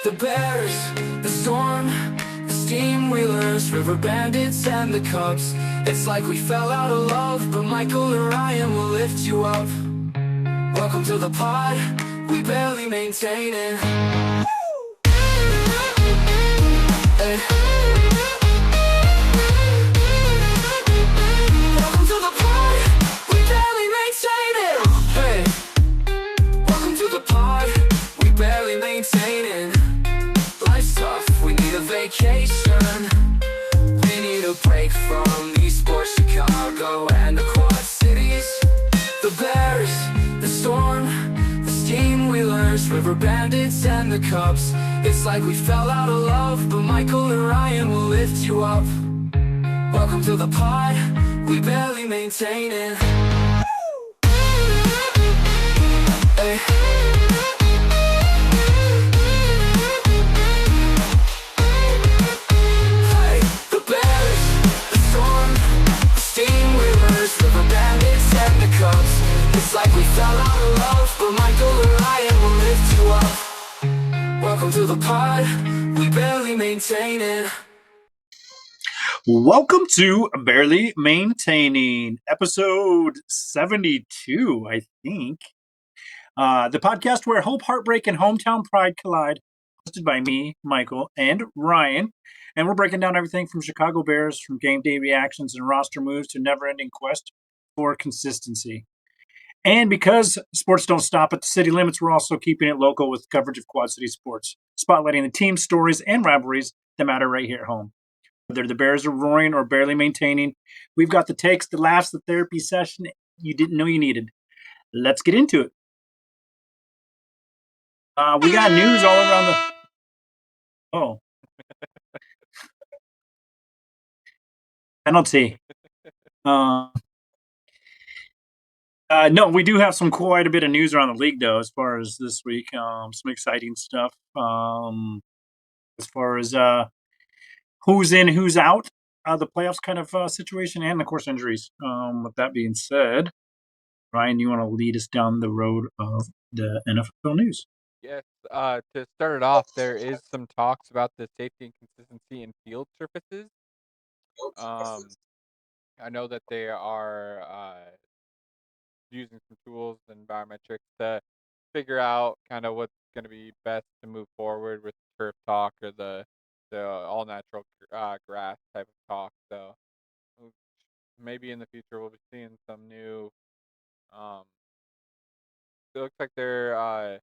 The Bears, the Storm, the Steam Wheelers, River Bandits, and the Cubs. It's like we fell out of love, but Michael and Ryan will lift you up. Welcome to the pod, we barely maintain it. Hey. Welcome to the pod, we barely maintain it. Hey. Welcome to the pod, we barely maintain it. Life's tough, we need a vacation. We need a break from esports, Chicago, and the Quad Cities. The Bears, the Storm, the Steam Wheelers, River Bandits, and the Cubs. It's like we fell out of love, but Michael and Ryan will lift you up. Welcome to the pod, we barely maintain it. Hey. Hey, the Bears, the Storm, the Steam Wheelers, River Bandits, and the Cubs. It's like we fell out of love, but Michael and Ryan will lift you up. Welcome to the pod, we barely maintain it. Welcome to Barely Maintaining, episode 72, I think. The podcast where hope, heartbreak, and hometown pride collide, hosted by me, Michael, and Ryan. And we're breaking down everything from Chicago Bears, from game day reactions and roster moves to never-ending quest for consistency. And because sports don't stop at the city limits, we're also keeping it local with coverage of Quad City sports, spotlighting the team stories and rivalries that matter right here at home. Whether the Bears are roaring or barely maintaining, we've got the takes, the laughs, the therapy session you didn't know you needed. Let's get into it. We got news all around the... Oh. Penalty. No, we do have quite a bit of news around the league, though, as far as this week. Some exciting stuff. As far as who's in, who's out, the playoffs kind of situation, and, of course, injuries. With that being said, Ryan, you want to lead us down the road of the NFL news? Yes, to start it off, there is some talks about the safety and consistency in field surfaces. I know that they are using some tools and biometrics to figure out kind of what's going to be best to move forward with turf talk or the all natural grass type of talk. So maybe in the future we'll be seeing some new. It looks like they're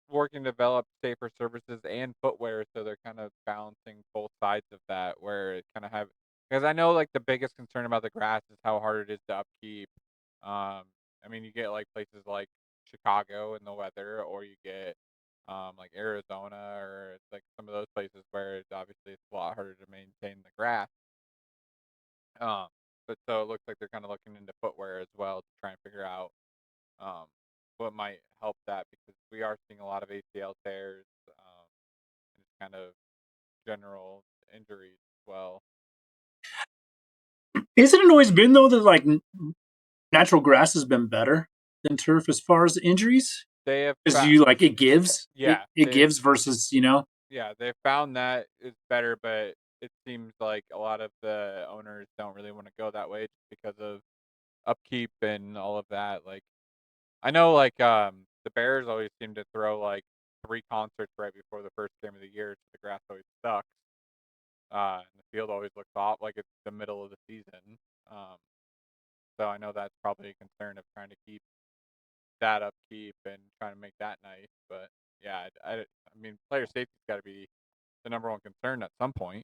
working to develop safer services and footwear, so they're kind of balancing both sides of that, where it kind of have, because I know like the biggest concern about the grass is how hard it is to upkeep. I mean, you get like places like Chicago and the weather, or you get like Arizona, or it's like some of those places where it's obviously a lot harder to maintain the grass. But so it looks like they're kind of looking into footwear as well to try and figure out what might help that, because we are seeing a lot of ACL tears, and just kind of general injuries as well. Isn't it always been, though, that like natural grass has been better than turf as far as injuries? They have Because you like it gives, Yeah, it gives versus yeah, they found that it's better, but it seems like a lot of the owners don't really want to go that way just because of upkeep and all of that. Like, I know, like, the Bears always seem to throw like 3 concerts right before the first game of the year, so the grass always sucks. And the field always looks off like it's the middle of the season. So I know that's probably a concern of trying to keep that upkeep and trying to make that nice. But yeah, I mean, player safety's got to be the number one concern at some point.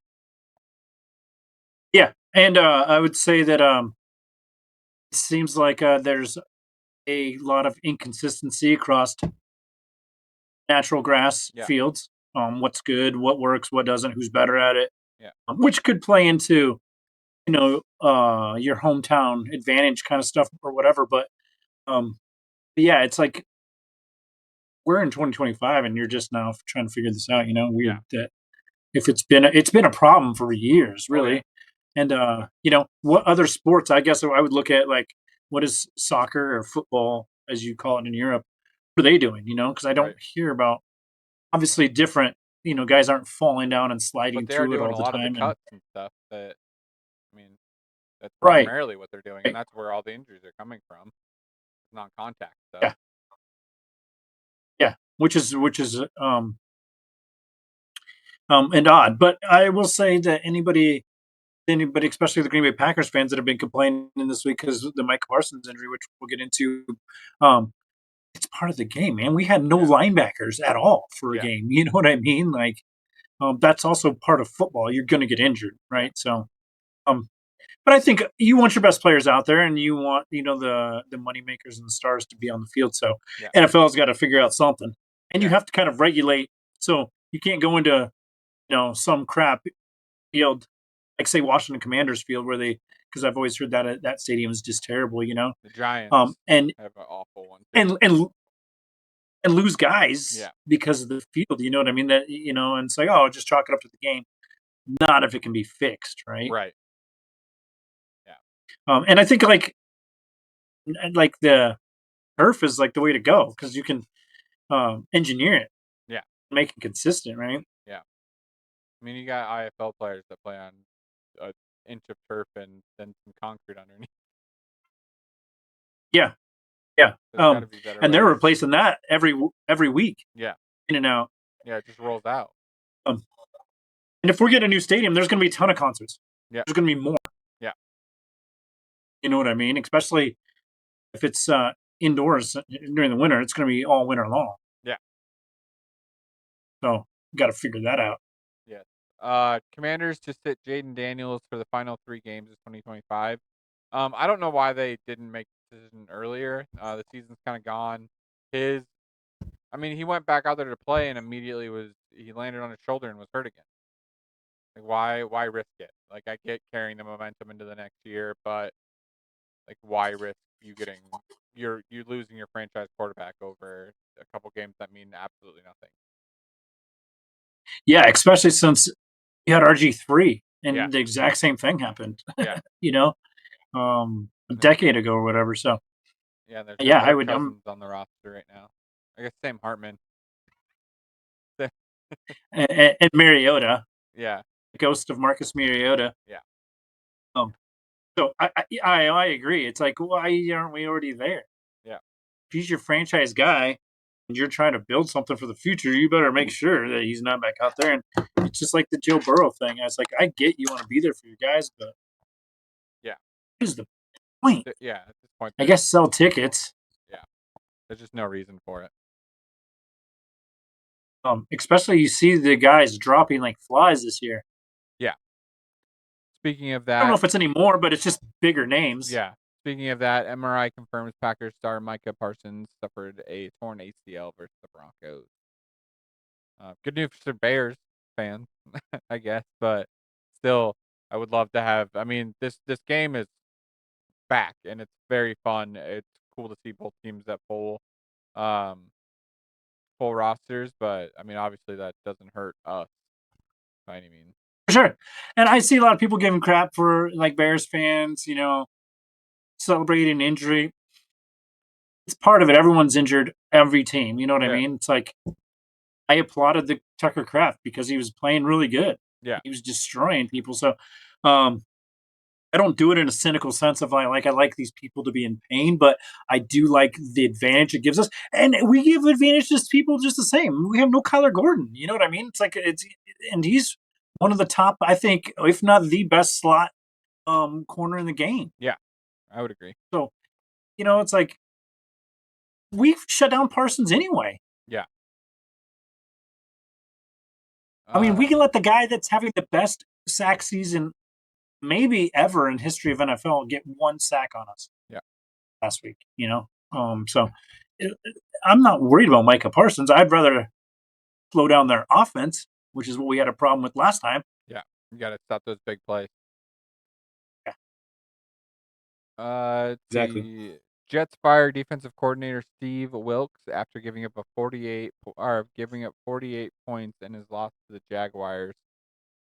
Yeah, and I would say that it seems like there's a lot of inconsistency across natural grass Yeah. fields. What's good, what works, what doesn't, who's better at it. Yeah. Which could play into, your hometown advantage kind of stuff or whatever. But yeah, it's like we're in 2025 and you're just now trying to figure this out. Weird that if it's been a problem for years, really. And what other sports? I guess I would look at like what is soccer or football, as you call it in Europe. What are they doing? Because I don't Right. hear about obviously different. Guys aren't falling down and But sliding they are through it doing all a the lot of the time. And cuts and stuff that, I mean, that's right, primarily what they're doing, and right, that's where all the injuries are coming from, non-contact stuff. yeah, yeah, which is and odd. But I will say that anybody, especially the Green Bay Packers fans that have been complaining this week because of the Mike Parsons injury, which we'll get into, um, it's part of the game, man. We had no Yeah, linebackers at all for a yeah, game. You know what I mean? Like, that's also part of football. You're going to get injured, yeah, right? So, um, but I think you want your best players out there, and you want the money makers and the stars to be on the field. So, yeah, NFL's got to figure out something, and you yeah, have to kind of regulate. So you can't go into some crap field like say Washington Commanders field where they because I've always heard that that stadium is just terrible. The Giants And have an awful one too. and lose guys Yeah, because of the field. You know what I mean? That and say, oh, just chalk it up to the game. Not if it can be fixed, right? right, yeah, And I think like the turf is like the way to go because you can engineer it, yeah, make it consistent, right? yeah. I mean, you got IFL players that play on a inch of turf and then some concrete underneath. Yeah, yeah. There's gotta be better And they're ways. replacing that every week, Yeah, in and out. yeah, it just rolls out. Um, and if we get a new stadium, there's going to be a ton of concerts. Yeah, There's going to be more. yeah, You know what I mean? Especially if it's indoors during the winter, it's going to be all winter long. yeah, So got to figure that out. yeah. Commanders to sit Jaden Daniels for the final 3 games of 2025. I don't know why they didn't make the decision earlier. The season's kinda gone. His I mean, he went back out there to play and immediately he landed on his shoulder and was hurt again. Like, why risk it? Like, I get carrying the momentum into the next year, but, like, why risk you losing your franchise quarterback over a couple games that mean absolutely nothing? Yeah, especially since you had RG3 Yeah, and the exact same thing happened, yeah, you know, a and decade ago or whatever. So yeah, there's no yeah, I Kirk would. Cousins on the roster right now. I guess Sam Hartman. And Mariota, Yeah, the ghost of Marcus Mariota. yeah, Um, so I agree. It's like, why aren't we already there? yeah, If he's your franchise guy and you're trying to build something for the future, you better make sure that he's not back out there. And it's just like the Joe Burrow thing. I was like, I get you want to be there for your guys, but yeah, what is the point? yeah. At this point, I guess sell tickets. yeah, there's just no reason for it. Especially you see the guys dropping like flies this year. Yeah. Speaking of I don't know that, if it's any more, but it's just bigger names. yeah. Speaking of that, MRI confirms Packers star Micah Parsons suffered a torn ACL versus the Broncos. Good news for Bears fans, I guess, but still, I would love to have. I mean, this game is back and it's very fun. It's cool to see both teams at um, full rosters, but I mean, obviously that doesn't hurt us by any means. For sure. And I see a lot of people giving crap for like Bears fans, celebrating injury. It's part of it. Everyone's injured, every team. You know what I Yeah, mean? It's like I applauded the Tucker Kraft because he was playing really good. yeah, He was destroying people. So um I don't do it in a cynical sense of I like these people to be in pain, but I do like the advantage it gives us. And we give advantages to people just the same. We have no Kyler Gordon. You know what I mean? It's like and he's one of the top, I think, if not the best slot corner in the game. yeah. I would agree. So, it's like we've shut down Parsons anyway. Yeah. I mean, we Uh, can let the guy that's having the best sack season maybe ever in history of NFL get one sack on us yeah, last week. So I'm not worried about Micah Parsons. I'd rather slow down their offense, which is what we had a problem with last time. yeah. You got to stop those big plays. Yeah, Let's exactly. see. Jets fire defensive coordinator Steve Wilkes after giving up 48 points in his loss to the Jaguars.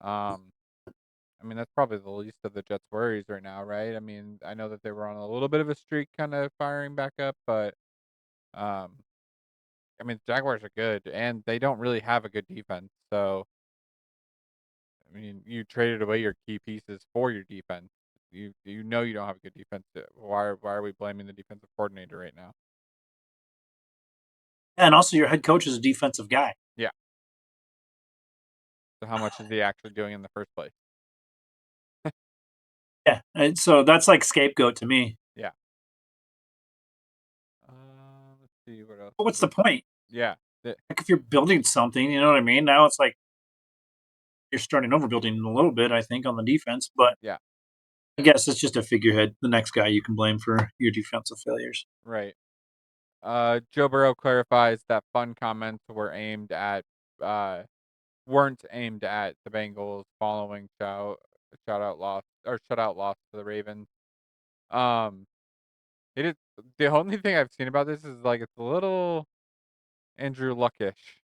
Um, I mean that's probably the least of the Jets' worries right now, right? I mean, I know that they were on a little bit of a streak, kind of firing back up, but um, I mean, the Jaguars are good, and they don't really have a good defense. So, I mean, you traded away your key pieces for your defense. You know you don't have a good defense. Why are we blaming the defensive coordinator right now? And also, your head coach is a defensive guy. Yeah. So how much is he actually doing in the first place? Yeah, and so that's like scapegoat to me. Yeah. Let's see what else. But what's the point? Yeah. Like if you're building something, you know what I mean? Now it's like you're starting over building a little bit, I think, on the defense. But Yeah. I guess it's just a figurehead. The next guy you can blame for your defensive failures. Right. Joe Burrow clarifies that fun comments weren't aimed at the Bengals following shutout loss to the Ravens. It is the only thing I've seen about this is like it's a little Andrew Luckish.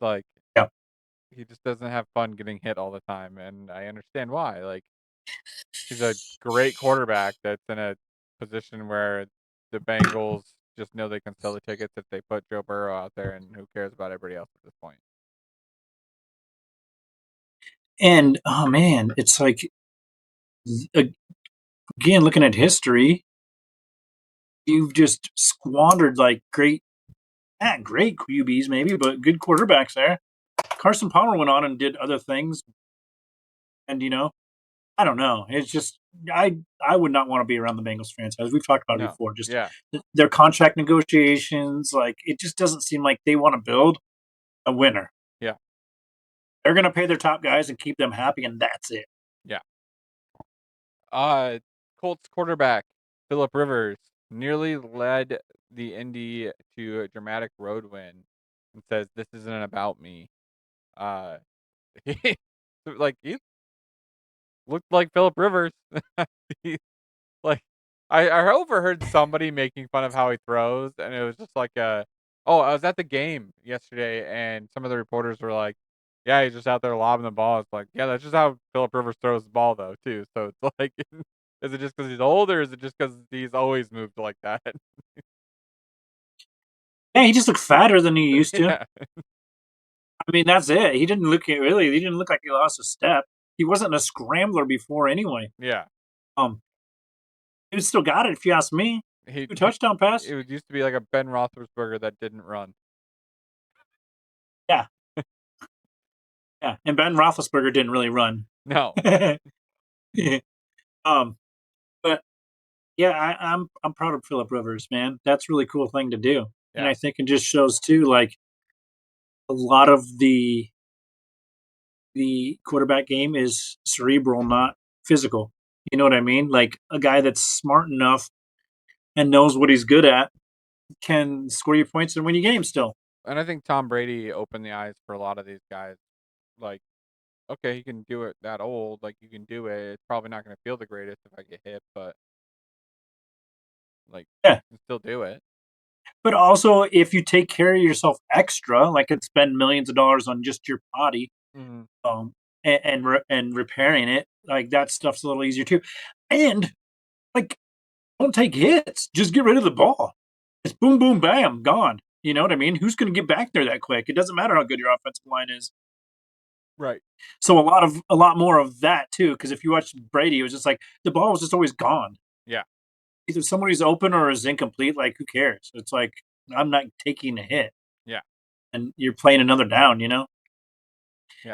Like Yeah. he just doesn't have fun getting hit all the time, and I understand why. Like he's a great quarterback that's in a position where the Bengals just know they can sell the tickets if they put Joe Burrow out there, and who cares about everybody else at this point? And oh man, it's like again looking at history, you've just squandered like great QBs maybe, but good quarterbacks there. Carson Palmer went on and did other things, and I don't know. It's just I would not want to be around the Bengals franchise. We've talked about it No. before. Just Yeah. their contract negotiations, like it just doesn't seem like they want to build a winner. Yeah. They're going to pay their top guys and keep them happy, and that's it. Yeah. Colts quarterback Philip Rivers nearly led the Indy to a dramatic road win and says, "This isn't about me." Uh, he, he looked like Philip Rivers. He, like I overheard somebody making fun of how he throws, and it was just like oh, I was at the game yesterday, and some of the reporters were like, "Yeah, he's just out there lobbing the ball." It's like, yeah, that's just how Philip Rivers throws the ball, though, too. So it's like, is it just because he's old, or is it just because he's always moved like that? Yeah, he just looked fatter than he used to. Yeah, I mean, that's it. He didn't look like he lost a step. He wasn't a scrambler before anyway. yeah. Um, he still got it if you ask me. He, Two touchdown pass. it used to be like a Ben Roethlisberger that didn't run. Yeah, yeah. And Ben Roethlisberger didn't really run. No, um, but yeah, I'm proud of Philip Rivers, man. That's a really cool thing to do, and yeah, I think it just shows too, like a lot of the quarterback game is cerebral, not physical. You know what I mean? Like a guy that's smart enough and knows what he's good at can score you points and win you games still. and I think Tom Brady opened the eyes for a lot of these guys. Like, okay, he can do it that old. Like, you can do it. It's probably not going to feel the greatest if I get hit, but like, Yeah. you can still do it. But also, if you take care of yourself extra, like and spend millions of dollars on just your body, Mm-hmm. and repairing it, like that stuff's a little easier too. And like, don't take hits. Just get rid of the ball. It's boom, boom, bam, gone. You know what I mean? Who's going to get back there that quick? It doesn't matter how good your offensive line is. Right. So a lot more of that too. Because if you watch Brady, it was just like the ball was just always gone. Yeah. Either somebody's open or is incomplete. Like who cares? It's like I'm not taking a hit. Yeah. And you're playing another down. Yeah.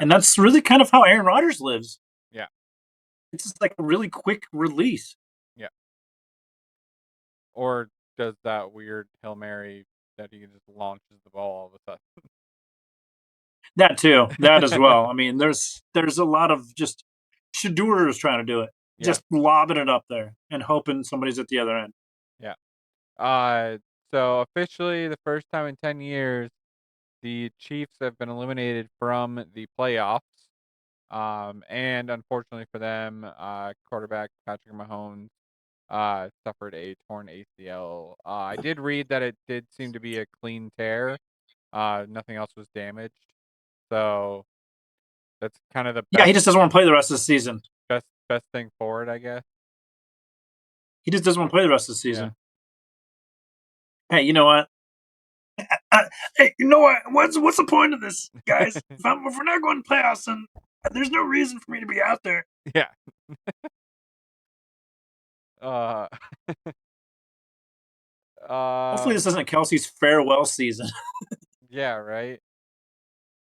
And that's really kind of how Aaron Rodgers lives. Yeah. It's just like a really quick release. Yeah. Or does that weird Hail Mary that he just launches the ball all of a sudden. That too. That as well. I mean, there's a lot of just Shadur is trying to do it. Yeah. Just lobbing it up there and hoping somebody's at the other end. Yeah. So officially the first time in 10 years, the Chiefs have been eliminated from the playoffs. And unfortunately for them, quarterback Patrick Mahomes suffered a torn ACL. I did read that it did seem to be a clean tear. Nothing else was damaged. So that's kind of the Yeah, he just doesn't want to play the rest of the season. best thing for it, I guess. He just doesn't want to play the rest of the season. Hey, you know what? Hey, you know what? What's the point of this, guys? If we're not going to playoffs, then there's no reason for me to be out there. Yeah. Uh, Hopefully, uh, this isn't Kelsey's farewell season. yeah, right.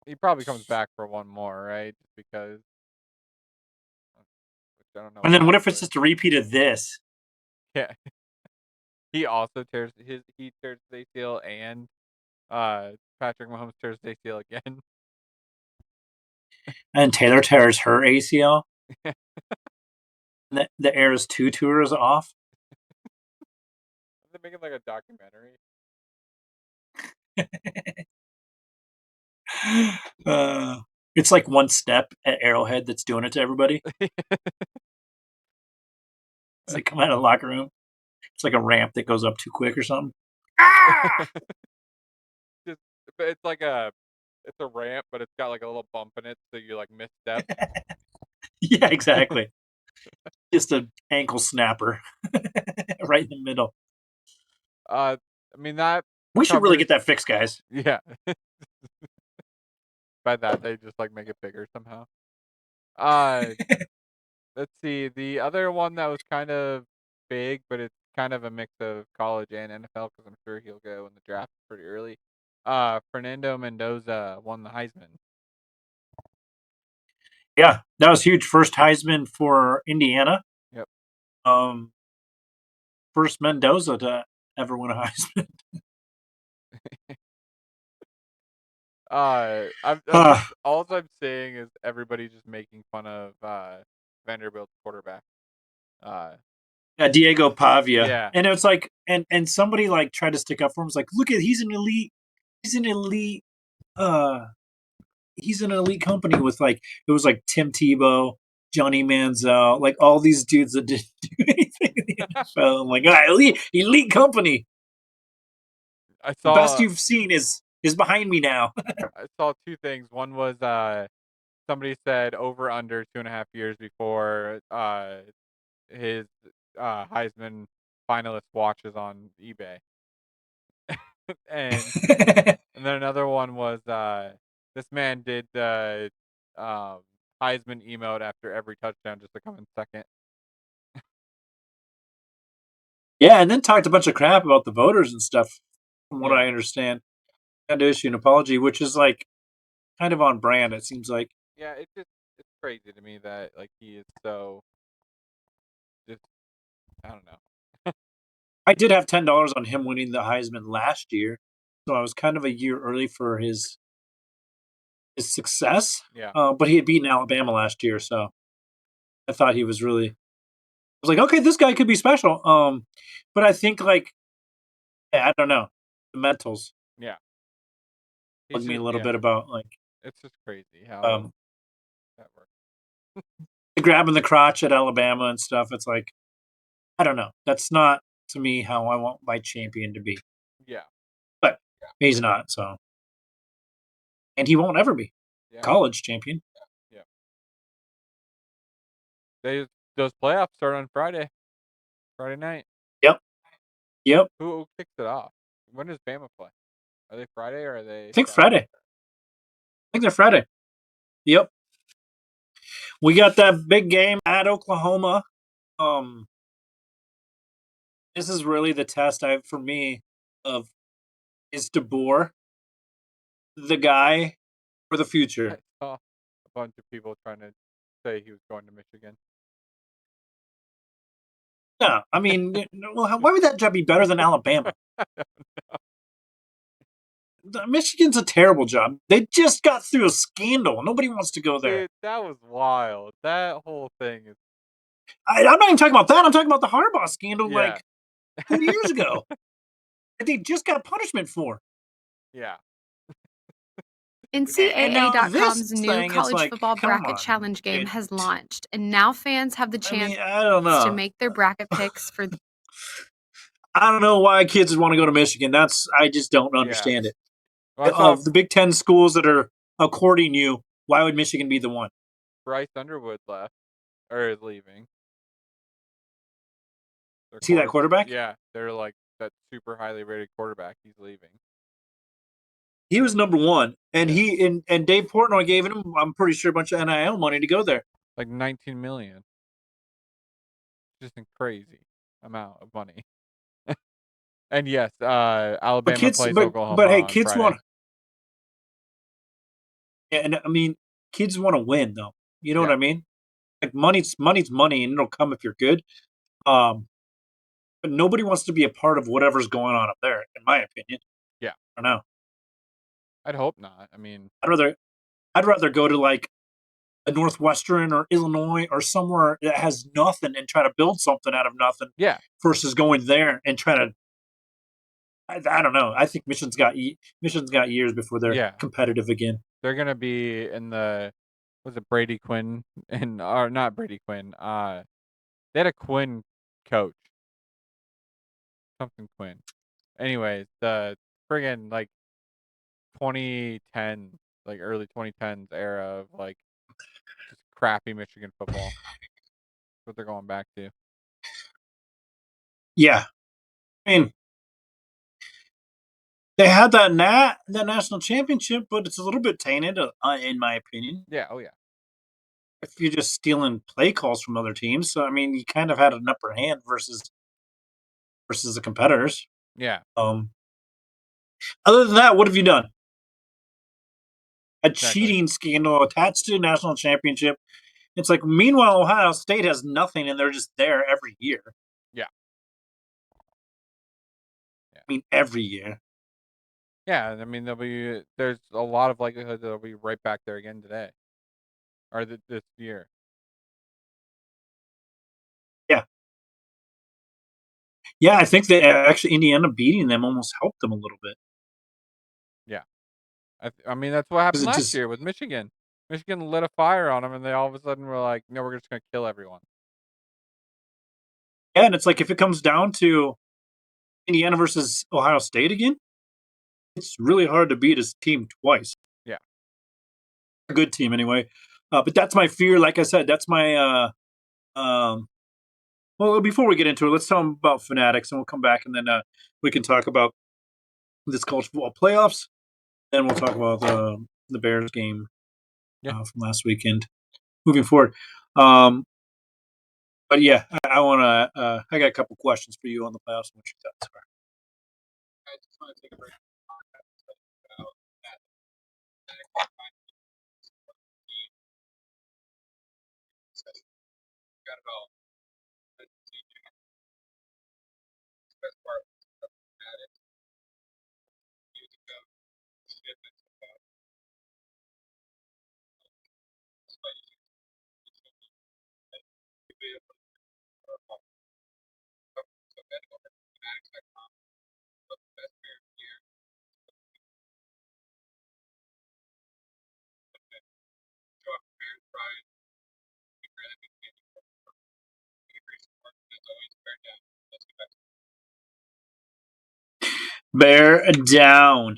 He probably comes back for one more, right? Just because. Which I don't know And then why, what if it's but just a repeat of this? yeah. He also tears his ACL and Patrick Mahomes tears his ACL again. And Taylor tears her ACL. The Eras 2 tour is off. They're making like a documentary. It's like One Step at Arrowhead that's doing it to everybody. As they come out of the locker room, it's like a ramp that goes up too quick or something. Ah! Just, but it's a ramp, but it's got like a little bump in it, so you like misstep. Yeah, exactly. Just an ankle snapper right in the middle. I mean that We should really covers. get that fixed, guys. Yeah. By that they just like make it bigger somehow. Uh, let's see. The other one that was kind of big, but it's kind of a mix of college and NFL because I'm sure he'll go in the draft pretty early. Fernando Mendoza won the Heisman. Yeah, that was huge. First Heisman for Indiana. Yep. First Mendoza to ever win a Heisman. I'm just all I'm saying is everybody just making fun of Vanderbilt's quarterback. Yeah, Diego Pavia. Yeah. And it's like and somebody like tried to stick up for him. It's like, look at he's an elite uh he's an elite company with like it was like Tim Tebow, Johnny Manziel, like all these dudes that didn't do anything in the NFL. I'm like, elite company. I The best saw you've seen is behind me now. I saw two things. One was somebody said over under 2.5 years before his Heisman finalist watches on eBay. and and then another one was this man did Heisman emote after every touchdown just to come in second. Yeah, and then talked a bunch of crap about the voters and stuff, from what Yeah. I understand. Had to issue an apology, which is like kind of on brand, it seems like. Yeah, it's crazy to me that like he is so just I don't know. I did have $10 on him winning the Heisman last year, so I was kind of a year early for his success. Yeah. But he had beaten Alabama last year, so I thought he was really. I was like, okay, this guy could be special. But I think like, yeah, I don't know, the mentals Yeah. bug He's me a just little bit about like it's just crazy how um that works. grabbing the crotch at Alabama and stuff. It's like I don't know. That's not to me how I want my champion to be. Yeah. But he's not, so and he won't ever be Yeah. college champion. Yeah. Those playoffs start on Friday night. Yep. Who kicks it off? When does Bama play? Are they Friday or are they I think Saturday? Friday. I think they're Friday. Yep. We got that big game at Oklahoma. This is really the test for me of is DeBoer the guy for the I future? saw a bunch of people trying to say he was going to Michigan. Yeah, I mean, well, why would that job be better than Alabama? Michigan's a terrible job. They just got through a scandal. Nobody wants to go there. Dude, that was wild. That whole thing is I'm not even talking about that. I'm talking about the Harbaugh scandal yeah. like 2 years ago that they just got punishment for. Yeah. And now NCAA.com's this new thing is college like, football come bracket on, challenge game dude. has launched, and now fans have the I chance mean, I don't to know. make their bracket picks for I don't know why kids would want to go to Michigan. I just don't understand it. Well, I saw Of the Big Ten schools that are courting you, why would Michigan be the one? Bryce Underwood left or is leaving. Their See that quarterback? Yeah, they're like that super highly rated quarterback. He's leaving. He was number one, and Yeah. he and Dave Portnoy gave him, I'm pretty sure, a bunch of NIL money to go there. Like 19 million. Just a crazy amount of money. And yes, Alabama plays Oklahoma But hey, on kids Friday. want, and I mean, kids want to win though. You know what Yeah. I mean? Like money's money, and it'll come if you're good. Um, but nobody wants to be a part of whatever's going on up there, in my opinion. Yeah. I don't know. I'd hope not. I mean, I'd rather go to like a Northwestern or Illinois or somewhere that has nothing and try to build something out of nothing yeah. versus going there and trying to. I don't know. I think Michigan's got years before they're Yeah. competitive again. They're gonna be in the was it Brady Quinn and or not Brady Quinn. They had a Quinn coach. Something Quinn. Anyways, the friggin' like 2010, like early 2010s era of like just crappy Michigan football. That's what they're going back to. Yeah, I mean, they had that national championship, but it's a little bit tainted, in my opinion. Yeah, oh yeah. If you're just stealing play calls from other teams, so I mean, you kind of had an upper hand versus the competitors. Yeah. Um, other than that, what have you done? A Exactly. cheating scandal attached to a national championship. It's like, meanwhile, Ohio State has nothing, and they're just there every year. Yeah. I mean, every year. Yeah, I mean there's a lot of likelihood that they'll be right back there again today. Or this year. Yeah. Yeah, I think that actually Indiana beating them almost helped them a little bit. Yeah. I mean that's what happened Because it last just, year with Michigan. Michigan lit a fire on them and they all of a sudden were like, "No, we're just going to kill everyone." yeah, and it's like if it comes down to Indiana versus Ohio State again, it's really hard to beat a team twice. Yeah. A good team anyway. But that's my fear. Like I said, that's my well, before we get into it, let's tell them about Fanatics, and we'll come back, and then we can talk about this college football playoffs. Then we'll talk about the Bears game Yeah. from last weekend. Moving forward, um, but yeah, I want to. I got a couple questions for you on the playoffs. What your thoughts are? I just want to take a break. Bear down.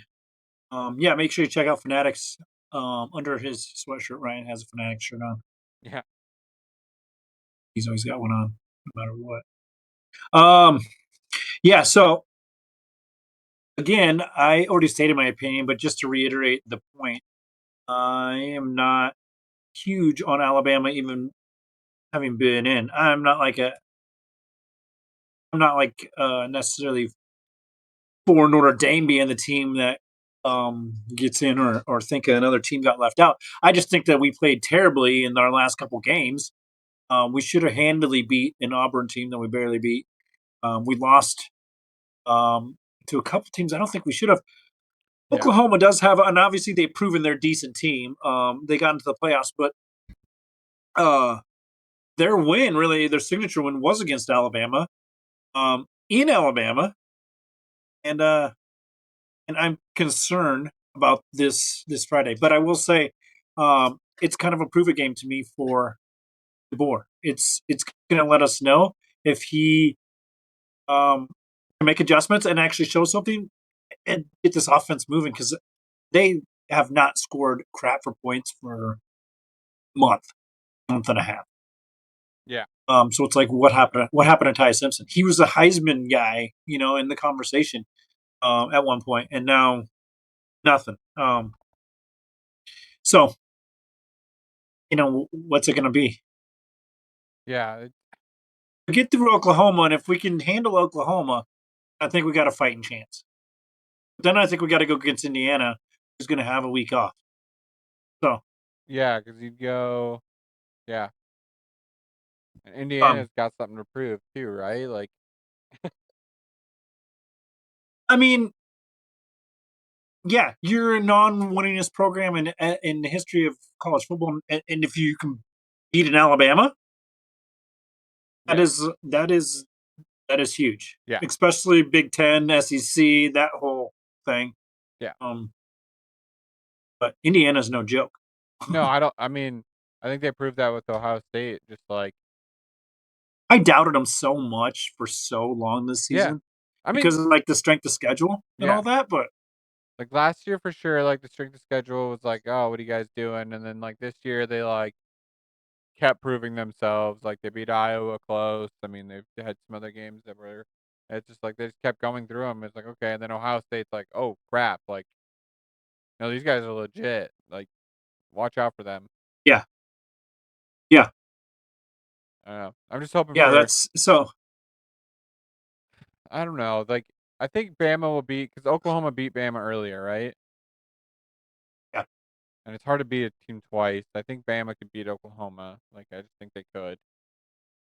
Yeah, make sure you check out Fanatics. Under his sweatshirt, Ryan has a Fanatics shirt on. Yeah. He's always got one on, no matter what. Yeah. So again, I already stated my opinion, but just to reiterate the point, I am not huge on Alabama, even having been in. I'm not like necessarily for Notre Dame being the team that gets in, or think another team got left out. I just think that we played terribly in our last couple games. We should have handily beat an Auburn team that we barely beat. We lost to a couple teams I don't think we should have. Yeah. Oklahoma does have, and obviously they've proven they're a decent team. They got into the playoffs, but their win, really, their signature win, was against Alabama, in Alabama, and I'm concerned about this Friday. But I will say, it's kind of a prove it game to me for DeBoer. It's going to let us know if he can make adjustments and actually show something and get this offense moving, because they have not scored crap for points for a month and a half. Yeah. So it's like, what happened? What happened to Ty Simpson? He was a Heisman guy, in the conversation at one point, and now nothing. So what's it going to be? Yeah, We get through Oklahoma, and if we can handle Oklahoma, I think we got a fighting chance. But then I think we got to go against Indiana, who's going to have a week off. So, yeah, because you'd go, yeah. And um, Indiana's got something to prove too, right? Like, I mean, yeah, you're a non-winningest program in the history of college football, and if you can beat an Alabama, that yeah, is that is that is huge, yeah, especially Big Ten, SEC, that whole thing. yeah. Um, but Indiana's no joke. No, I don't. I mean, I think they proved that with Ohio State. Just like, I doubted them so much for so long this yeah, season I mean, because of like the strength of schedule and yeah. all that. But Like last year for sure, like the strength of schedule was like, oh, what are you guys doing? And then like this year, they like kept proving themselves. Like they beat Iowa close. I mean, they've had some other games that were. It's just like they just kept going through them. It's like okay, and then Ohio State's like, oh crap, like no, these guys are legit. Like watch out for them. yeah, yeah, I don't know. I'm just hoping yeah. for. That's so. I don't know. Like I think Bama will beat because Oklahoma beat Bama earlier, right? Yeah, And it's hard to beat a team twice. I think Bama could beat Oklahoma. Like I just think they could.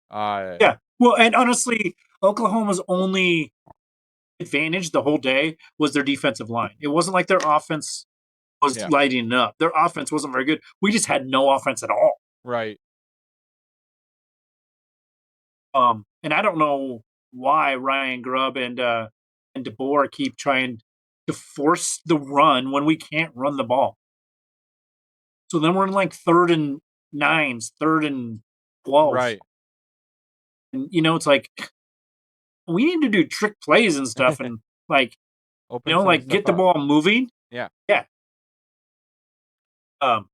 Uh, yeah. Well, and honestly, Oklahoma's only advantage the whole day was their defensive line. It wasn't like their offense was yeah, lighting up. Their offense wasn't very good. We just had no offense at all. right. And I don't know why Ryan Grubb and DeBoer keep trying to force the run when we can't run the ball. So then we're in like 3rd and 9s, 3rd and 12. Right. And it's like we need to do trick plays and stuff and like, Open some like stuff get the up. ball moving. Yeah. Yeah. Um,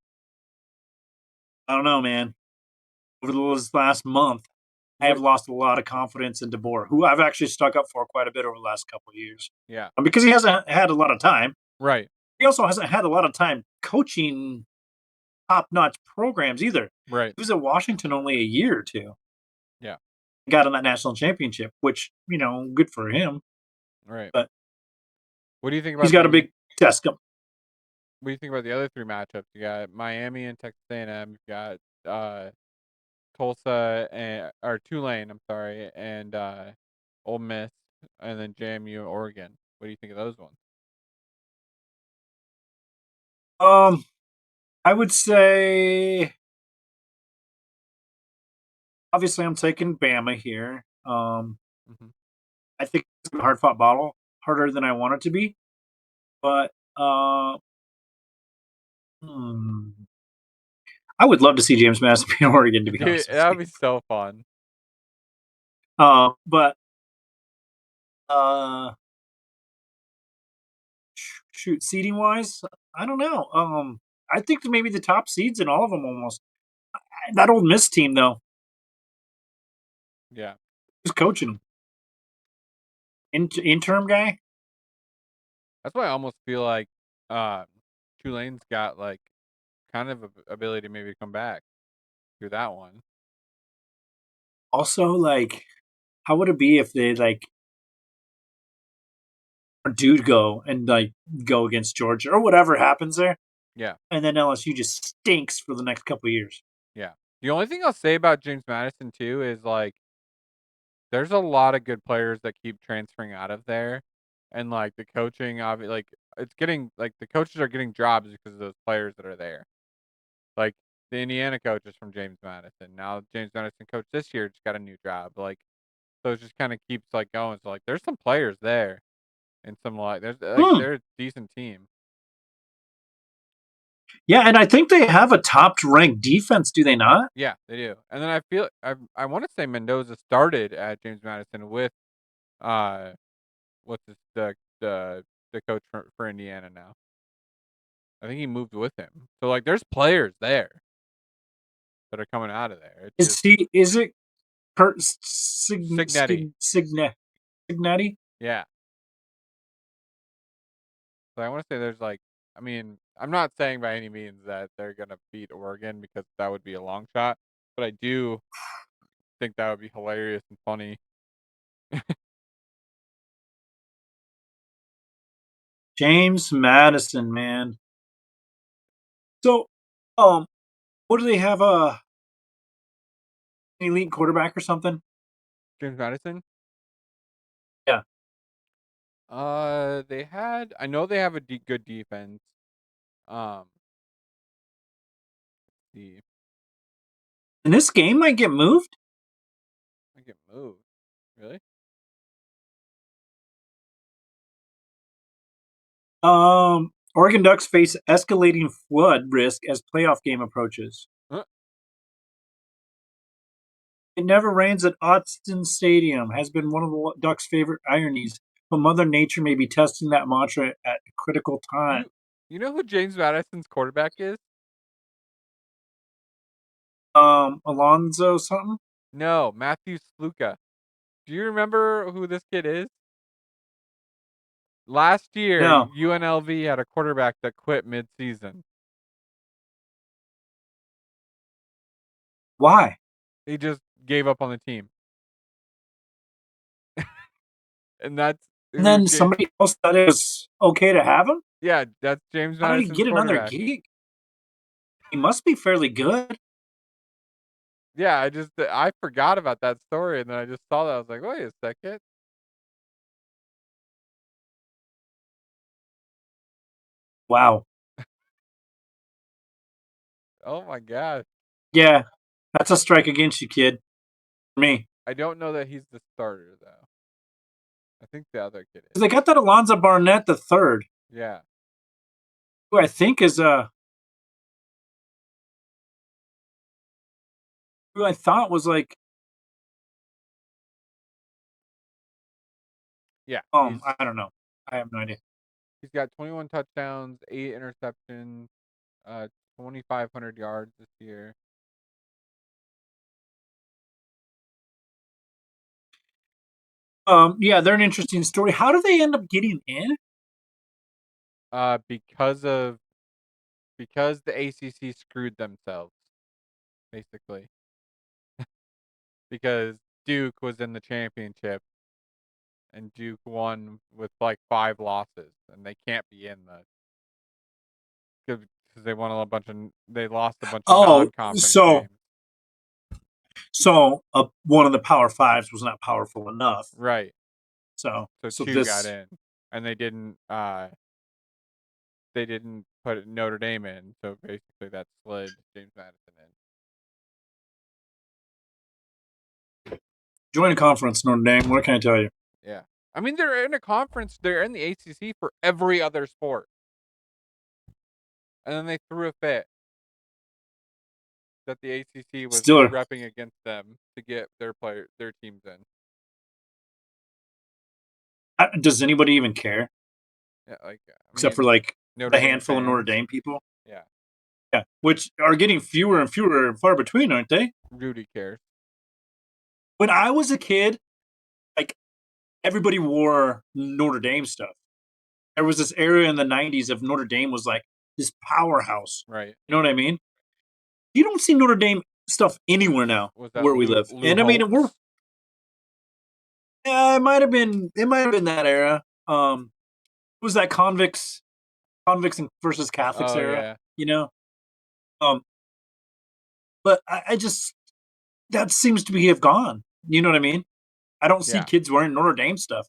I don't know, man. Over this last month, I have What? lost a lot of confidence in DeBoer, who I've actually stuck up for quite a bit over the last couple of years. Yeah. Because he hasn't had a lot of time. Right. He also hasn't had a lot of time coaching top-notch programs either. Right. He was at Washington only a year or two. Yeah. Got in that national championship, which, good for him. Right. But What do you think he's about got a the? big test coming. What do you think about the other three matchups? You got Miami and Texas A&M. You got Tulsa and or Tulane. I'm sorry, and Ole Miss, and then JMU and Oregon. What do you think of those ones? I would say obviously I'm taking Bama here. Hmm. I think it's a hard-fought battle, harder than I want it to be. But hmm, I would love to see James Madison beat Oregon, to be Dude, honest with that would you. be so fun. But uh, shoot, seeding wise, I don't know. I think maybe the top seeds in all of them almost. That old Miss team though, Yeah. who's coaching them? Interim guy. That's why I almost feel like uh, Tulane's got like kind of ability to maybe come back through that one. Also, like, how would it be if they like do go and like go against Georgia or whatever happens there, Yeah. and then LSU just stinks for the next couple of years? Yeah. The only thing I'll say about James Madison too is like there's a lot of good players that keep transferring out of there, and like the coaching of it, like it's getting like the coaches are getting jobs because of those players that are there. Like the Indiana coach is from James Madison. Now James Madison coach this year just got a new job. Like so it just kind of keeps like going. So like there's some players there, and some like there's like Hmm. they're a decent team. Yeah, and I think they have a top-ranked defense, do they not? Yeah, they do. And then I feel I want to say Mendoza started at James Madison with uh what's his the coach for Indiana now. I think he moved with him. So like there's players there that are coming out of there. It's just Is it Kurt Signetti. Signetti? Yeah. So I want to say there's like I mean, I'm not saying by any means that they're gonna beat Oregon because that would be a long shot, but I do think that would be hilarious and funny. James Madison, man. So, what do they have? An elite quarterback or something? James Madison? Yeah. They had. I know they have a good defense. Um, the And this game might get moved. I get moved. Really? Oregon Ducks face escalating flood risk as playoff game approaches. Huh? It never rains at Autzen Stadium has been one of the Ducks' favorite ironies, but Mother Nature may be testing that mantra at a critical time. You know who James Madison's quarterback is? Alonzo something? No, Matthew Sluka. Do you remember who this kid is? Last year, No. UNLV had a quarterback that quit mid-season. Why? He just gave up on the team. And that's And then somebody else thought it was okay to have him? Yeah, that's James How did he Madison's get another quarterback. gig? He must be fairly good. Yeah, I forgot about that story, and then I just saw that. I was like, wait a second. Wow. Oh my gosh. Yeah, that's a strike against you, kid. For me. I don't know that he's the starter, though. I think the other kid is. They got that Alonzo Barnett the third, Yeah. who I think is who I thought was like Yeah. I don't know. I have no idea. He's got 21 touchdowns, 8 interceptions, 2,500 yards this year. Yeah, they're an interesting story. How do they end up getting in? Because the ACC screwed themselves, basically. Because Duke was in the championship, and Duke won with like 5 losses, and they can't be in because they won they lost a bunch of non-conference games. So one of the Power Fives was not powerful enough, Right? So two got in, and they didn't put Notre Dame in, so basically that slid James Madison in. Join a conference, Notre Dame. What can I tell you? Yeah, I mean they're in a conference. They're in the ACC for every other sport, and then they threw a fit that the ACC was repping against them to get their teams in. Does anybody even care? Yeah, except for like a handful of Notre Dame people. Yeah. Yeah, which are getting fewer and fewer and far between, aren't they? Rudy cares. When I was a kid, like everybody wore Notre Dame stuff. There was this era in the 90s of Notre Dame was like this powerhouse. Right. You know what I mean? You don't see Notre Dame stuff anywhere now where we live. And I mean, it might have been that era. It was that convicts versus Catholics era, yeah. you know? But I just that seems to have gone. You know what I mean? I don't see kids wearing Notre Dame stuff.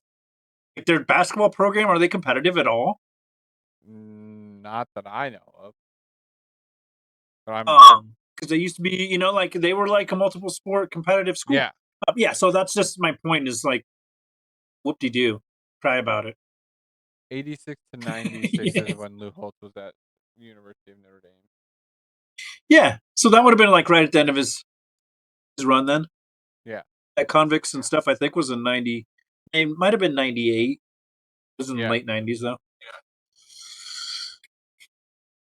Like their basketball program, are they competitive at all? Not that I know of. But because they used to be, like they were like a multiple sport competitive school. Yeah. Yeah. So that's just my point. Is like, whoop-de-doo. Cry about it. 86 to 96 is when Lou Holtz was at University of Notre Dame. Yeah. So that would have been like right at the end of his run then. Yeah. That convicts and stuff, I think, was in 90. It might have been 98. It was in the late 90s though.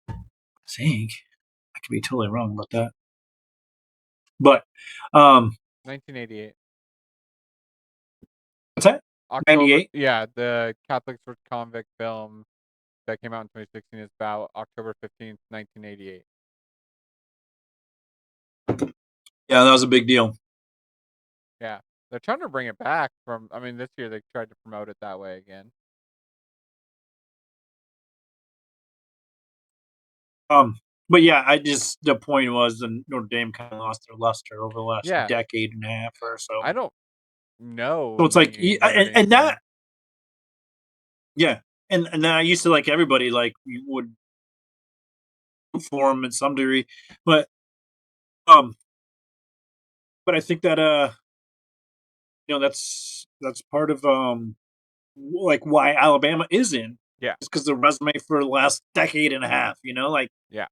I think I could be totally wrong about that. But 1988. What's that? 98? Yeah, the Catholics vs. Convict film that came out in 2016 is about October 15th, 1988. Yeah, that was a big deal. Yeah, they're trying to bring it back from. I mean, this year they tried to promote it that way again. But yeah, the point was the Notre Dame kind of lost their luster over the last Yeah, decade and a half or so. I don't know So it's like, many Notre Dame and that, fans. yeah, and then I used to like everybody like you would root for them in some degree, but um, but I think that that's part of like why Alabama is in. Yeah, It's because the resume for the last decade and a half. Like yeah,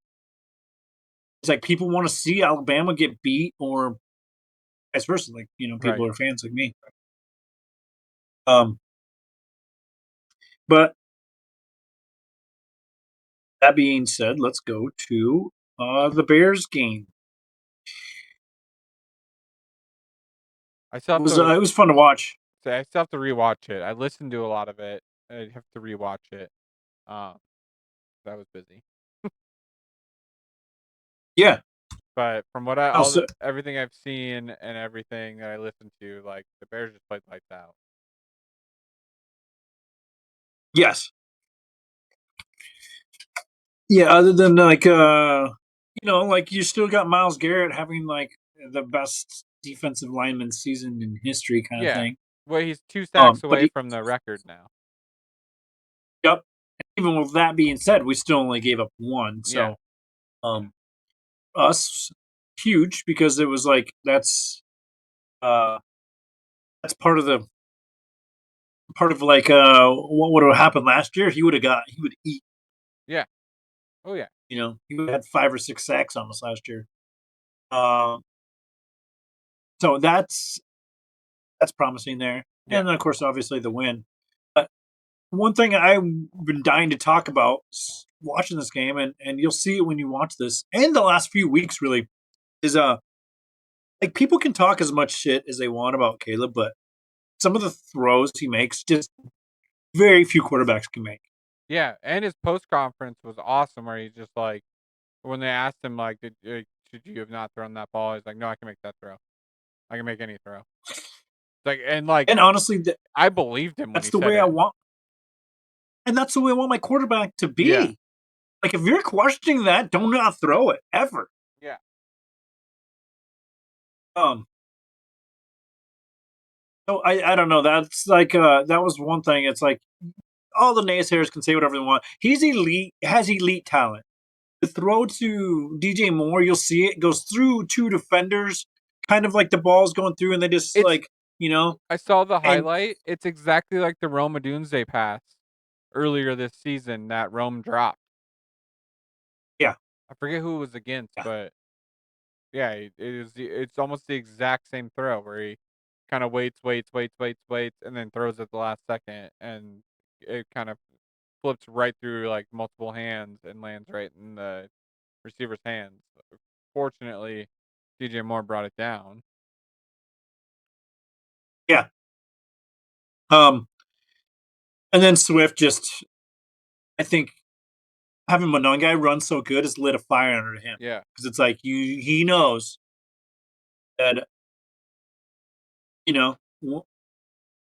it's like people want to see Alabama get beat or vice versa. Like people right. are fans like me. Um, but that being said, let's go to the Bears game. I still It have was to it was fun to watch. say I still have to rewatch it. I listened to a lot of it. I have to rewatch it. Um, I was busy. Yeah. But from what Also, everything I've seen and everything that I listened to, like the Bears just played lights out. yes. Yeah. Other than like like you still got Myles Garrett having like the best defensive lineman season in history, kind of Yeah. thing. Well, he's 2 sacks But away from the record now. yep. Even with that being said, we still only gave up one. Yeah. So, us huge because it was like uh that's part of like what would have happened last year. He would eat. Yeah. Oh yeah. He would have had 5 or 6 sacks almost last year. Um, so that's promising there, Yeah. and then of course, obviously the win. But one thing I've been dying to talk about watching this game, and you'll see it when you watch this, and the last few weeks really is like people can talk as much shit as they want about Caleb, but some of the throws he makes just very few quarterbacks can make. Yeah. And his post conference was awesome where he's just like when they asked him like should you have not thrown that ball? He's like, no, I can make that throw. I can make any throw. Like And honestly, I believed him when that's he the said way I it. want, and that's the way I want my quarterback to be. Yeah. Like if you're questioning that, do not throw it ever. Yeah. Um, so I don't know. That's like that was one thing. It's like all the naysayers can say whatever they want. He's elite, has elite talent. The throw to DJ Moore, you'll see it goes through 2 defenders, kind of like the ball's going through, and they just It's like I saw the and highlight. It's exactly like the Rome Odunze pass earlier this season that Rome dropped. yeah, I forget who it was against, yeah, but yeah, it's almost the exact same throw where he kind of waits, and then throws at the last second, and it kind of flips right through like multiple hands and lands right in the receiver's hands. Fortunately, DJ Moore brought it down. yeah. Um, and then Swift just, I think having Monongai run so good has lit a fire under him Yeah, because it's like he knows that you know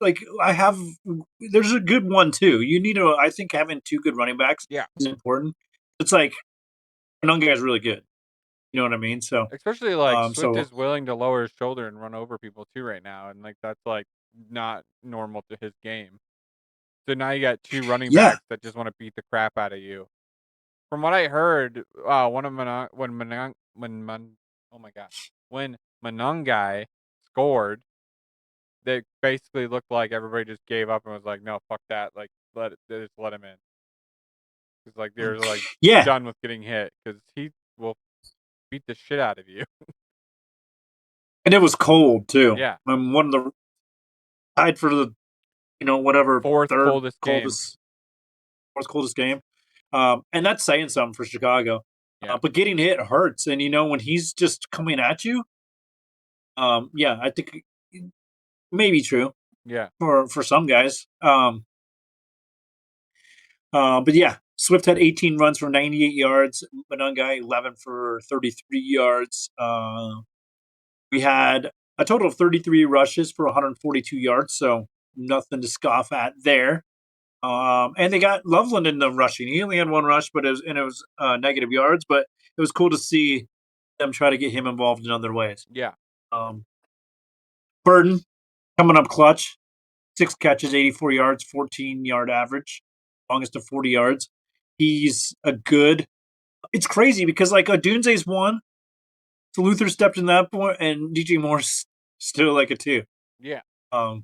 like I have there's a good one too. You need to I think having 2 good running backs yeah. is important. It's like Monongai is really good. You know what I mean? So Especially like Swift so is willing to lower his shoulder and run over people too right now, and like that's like not normal to his game. So now you got 2 running yeah, backs that just want to beat the crap out of you. From what I heard, one of oh my gosh, when Monongai scored, they basically looked like everybody just gave up and was like, no, fuck that, like just let him in, because like they're like yeah, done with getting hit because he will beat the shit out of you. and it was cold too. Yeah, One of the tied for the whatever fourth third coldest game. coldest fourth coldest game. And that's saying something for Chicago. Yeah. But getting hit hurts, and when he's just coming at you, yeah, I think maybe true Yeah. for some guys. But yeah, Swift had 18 runs for 98 yards. Monangai 11 for 33 yards. We had a total of 33 rushes for 142 yards, so nothing to scoff at there. And they got Loveland in the rushing. He only had one rush, but it was negative yards. But it was cool to see them try to get him involved in other ways. Yeah. Um, Burden coming up clutch, 6 catches, 84 yards, 14-yard average, longest of 40 yards. He's a good. It's crazy because like Odunze's one, so Luther stepped in that point, and DJ Moore's still like a 2. Yeah. 4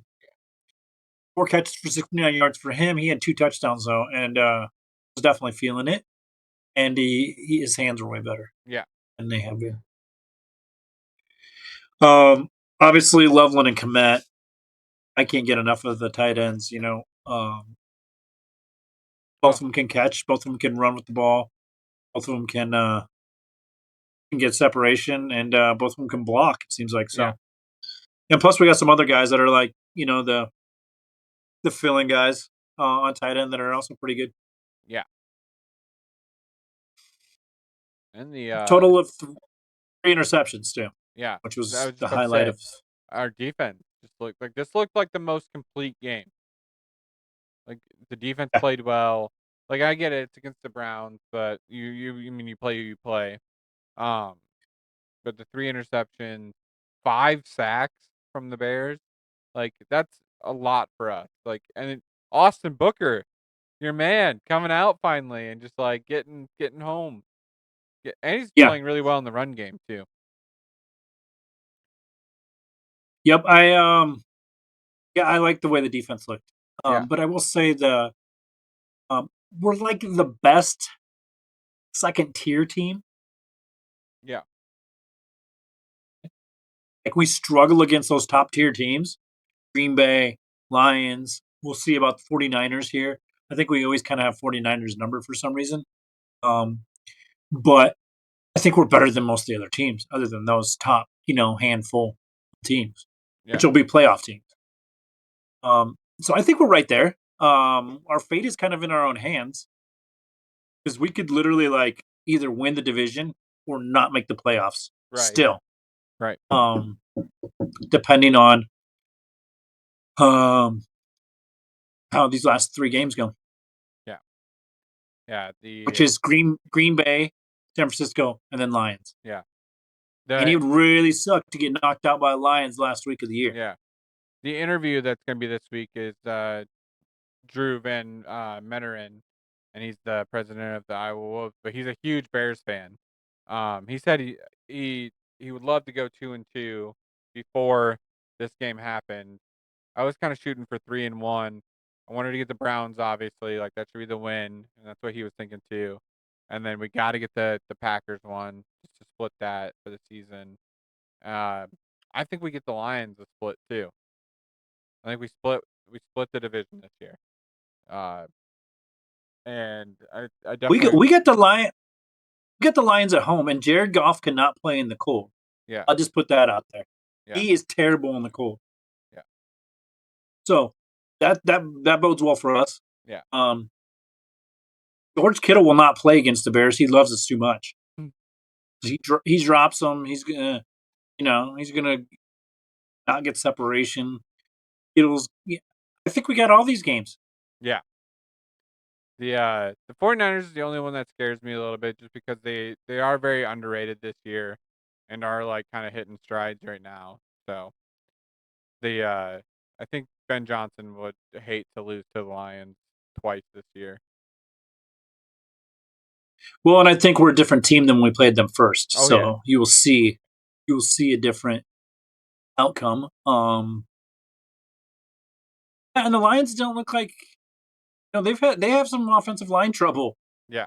catches for 69 yards for him. He had 2 touchdowns though, and was definitely feeling it. And his hands are way better Yeah. than they have been. Obviously Loveland and Komet. I can't get enough of the tight ends. Both of them can catch. Both of them can run with the ball. Both of them can get separation, and both of them can block. It seems like so. Yeah. And plus, we got some other guys that are like the filling guys on tight end that are also pretty good. Yeah. And the Total of 3 interceptions too, yeah, which was I was the just about to highlight say, of. our defense just looked like this looked like the most complete game. Like the defense played well. Like I get it, it's against the Browns, but you mean you play who you play. Um, but the 3 interceptions, 5 sacks from the Bears, like that's a lot for us. Like Austin Booker, your man, coming out finally and just like getting home. And he's Yeah. playing really well in the run game too. Yep, I like the way the defense looked. Yeah. But I will say we're like the best second tier team. Yeah. Like we struggle against those top tier teams. Green Bay, Lions. We'll see about the 49ers here. I think we always kind of have 49ers number for some reason. But I think we're better than most of the other teams, other than those top, handful of teams, Yeah. which will be playoff teams. So I think we're right there. Our fate is kind of in our own hands because we could literally like either win the division or not make the playoffs. Right. Still, Right. depending on how these last 3 games go. Yeah. Which is Green Bay, San Francisco, and then Lions. Yeah. And it would really suck to get knocked out by Lions last week of the year. Yeah. The interview that's going to be this week is Drew Van Metteren, and he's the president of the Iowa Wolves, but he's a huge Bears fan. He said he would love to go 2-2 before this game happened. I was kind of shooting for 3-1. I wanted to get the Browns, obviously, like that should be the win, and that's what he was thinking too. And then we got to get the Packers one just to split that for the season. I think we get the Lions a split too. I think we split the division this year. And I definitely We get the Lions at home, and Jared Goff cannot play in the cold. yeah. I'll just put that out there. Yeah. He is terrible in the cold. Yeah. So that bodes well for us. Yeah. George Kittle will not play against the Bears. He loves us too much. Hmm. He drops them. He's gonna, he's gonna not get separation. Kittle's. Yeah, I think we got all these games. Yeah. The 49ers is the only one that scares me a little bit just because they are very underrated this year and are like kind of hitting strides right now. So I think Ben Johnson would hate to lose to the Lions twice this year. Well, and I think we're a different team than when we played them first. Oh, so yeah. you will see a different outcome. And the Lions don't look like they have some offensive line trouble. Yeah.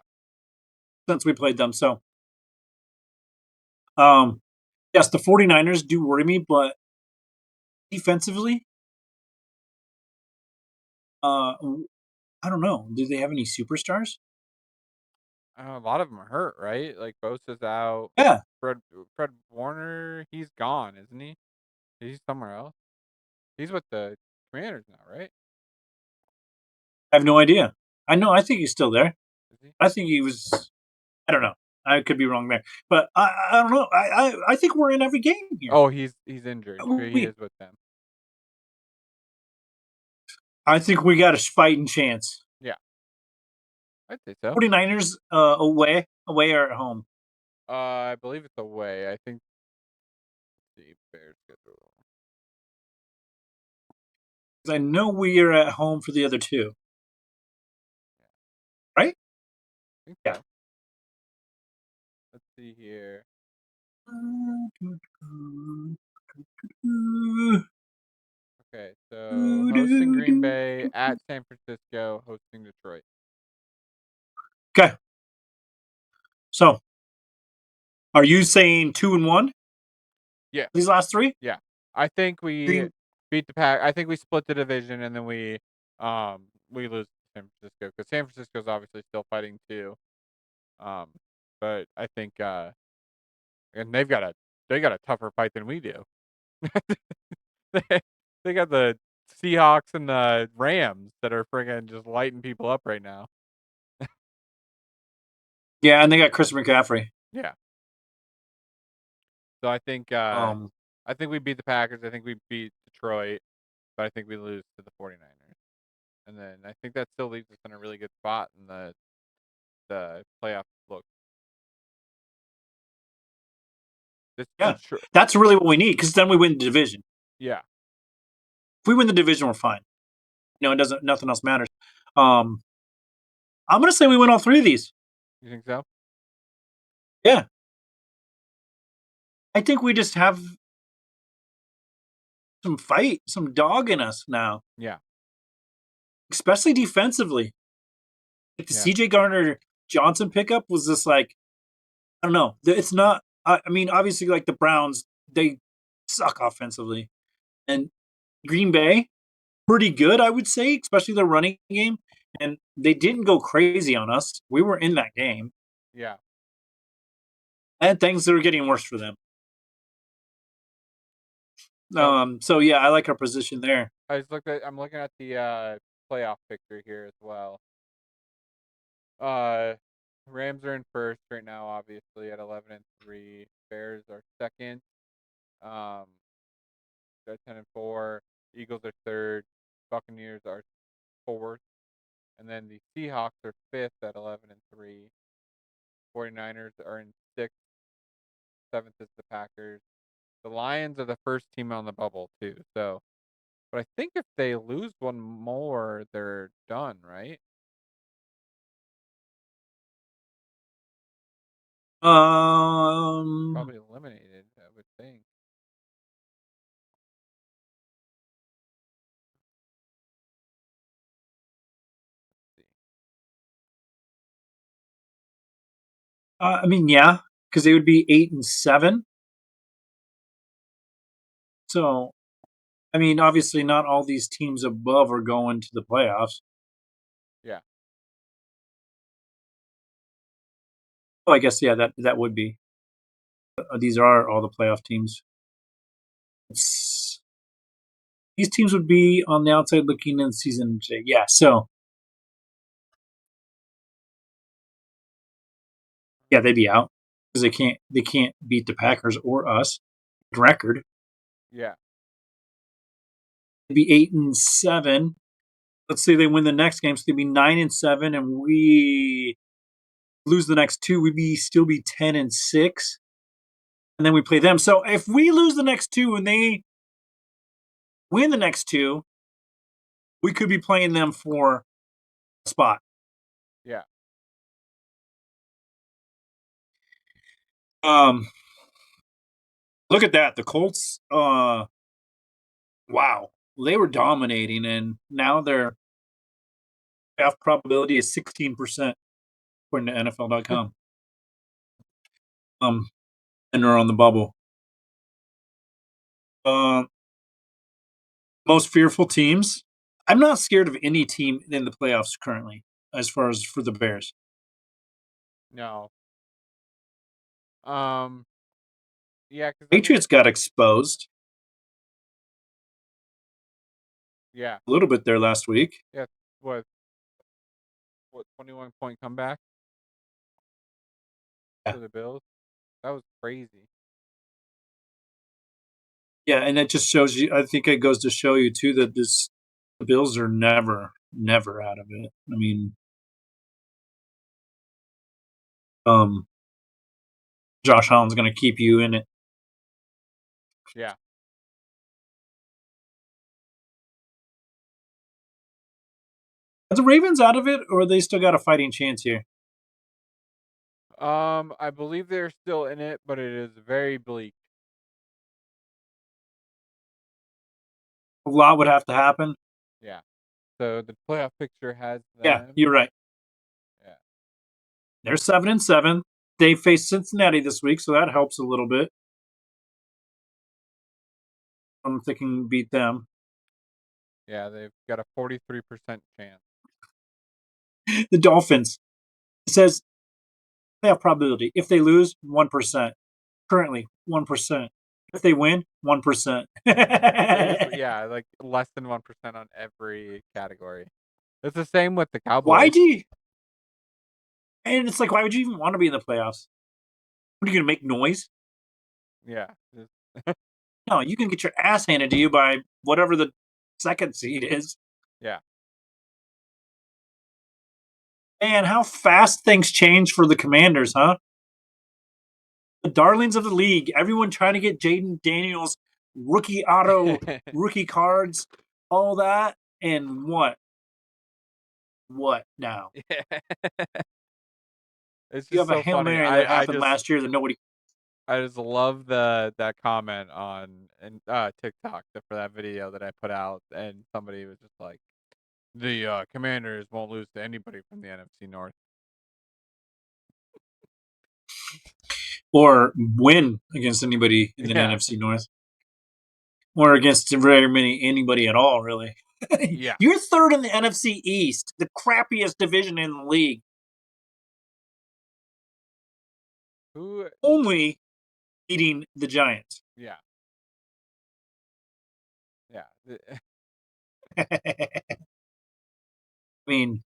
Since we played them. So yes, the 49ers do worry me, but defensively, I don't know. Do they have any superstars? A lot of them are hurt, right? Like Bosa's out. Yeah. Fred Warner, he's gone, isn't he? He's somewhere else. He's with the Commanders now, right? I have no idea. I think he's still there. he? I think he was. I don't know. I could be wrong there, but I don't know. I think we're in every game here. Oh, he's injured. He We, is with them. I think we got a fighting chance. Yeah, I'd say so. 49ers away or at home. I believe it's away. I think the Bears schedule. 'Cause I know we are at home for the other two. Right? I think Yeah. so. Let's see here. Okay, so hosting Green Bay, at San Francisco, hosting Detroit. Okay. So, are you saying 2-1? Yeah. These last three? Yeah, I think we Green- beat the Pack. I think we split the division, and then we lose to San Francisco, because San Francisco's obviously still fighting too. But I think and they got a tougher fight than we do. they, they got the Seahawks and the Rams that are friggin' just lighting people up right now. Yeah, and they got Chris McCaffrey. Yeah. So I think we beat the Packers. I think we beat Detroit, but I think we lose to the 49ers. And then I think that still leaves us in a really good spot in the playoff look. Yeah. That's really what we need, because then we win the division. Yeah. If we win the division, we're fine. It doesn't. Nothing else matters. I'm gonna say we win all three of these. You think so? Yeah. I think we just have some fight, some dog in us now. Yeah. Especially defensively. Like the Yeah. CJ Gardner Johnson pickup was just like, I don't know. It's not. I mean, obviously, like the Browns, they suck offensively, and Green Bay, pretty good, I would say, especially their running game. And they didn't go crazy on us. We were in that game, Yeah. and things are getting worse for them. So So yeah, I like our position there. I'm looking at the playoff picture here as well. Rams are in first right now, obviously at 11-3. Bears are second. They're 10-4. Eagles are third. Buccaneers are fourth. And then the Seahawks are fifth at 11-3. 49ers are in sixth. Seventh is the Packers. The Lions are the first team on the bubble too. So, but I think if they lose one more, they're done, right? Probably eliminated, I would think. I mean, yeah, because they would be 8-7. So, I mean, obviously, not all these teams above are going to the playoffs. Yeah. Well, I guess yeah, that would be. These are all the playoff teams. These teams would be on the outside looking in the season. Yeah, so yeah, they'd be out because they can't beat the Packers or us record. Yeah. They'd be 8-7. Let's say they win the next game, so they'd be 9-7, and we lose the next two, we'd still be 10-6, and then we play them. So if we lose the next two and they win the next two, we could be playing them for a spot. Yeah. Look at that. The Colts, wow. They were dominating, and now their playoff probability is 16%, according to NFL.com. And they're on the bubble. Most fearful teams. I'm not scared of any team in the playoffs currently, as far as for the Bears. No. Yeah, because Patriots got exposed yeah, a little bit there last week. yeah. What 21-point comeback? Yeah. for the Bills. That was crazy. Yeah, and it just shows you. I think it goes to show you too that the Bills are never out of it. I mean, um, Josh Allen's going to keep you in it. Yeah. Are the Ravens out of it, or they still got a fighting chance here? I believe they're still in it, but it is very bleak. A lot would have to happen. Yeah. So the playoff picture has Yeah, them. you're right. Yeah. They're 7-7. They face Cincinnati this week, so that helps a little bit. I'm thinking beat them. Yeah, they've got a 43% chance. The Dolphins. It says playoff probability. If they lose, 1%. Currently, 1%. If they win, 1%. Yeah, like less than 1% on every category. It's the same with the Why Cowboys. do you? And it's like, why would you even want to be in the playoffs? What are you going to make noise? Yeah. No, you can get your ass handed to you by whatever the second seed is. Yeah. Man, how fast things change for the Commanders, huh? The darlings of the league. Everyone trying to get Jaden Daniels rookie auto, rookie cards, all that. And what? What now? It's You just have a so Hail funny. Mary that happened last year that nobody. I just love that comment on TikTok for that video that I put out, and somebody was just like, "The Commanders won't lose to anybody from the NFC North." Or win against anybody in the Yeah. NFC North. Or against very many anybody at all, really. Yeah. You're third in the NFC East, the crappiest division in the league. Who? Only beating the Giants. Yeah. Yeah. I mean,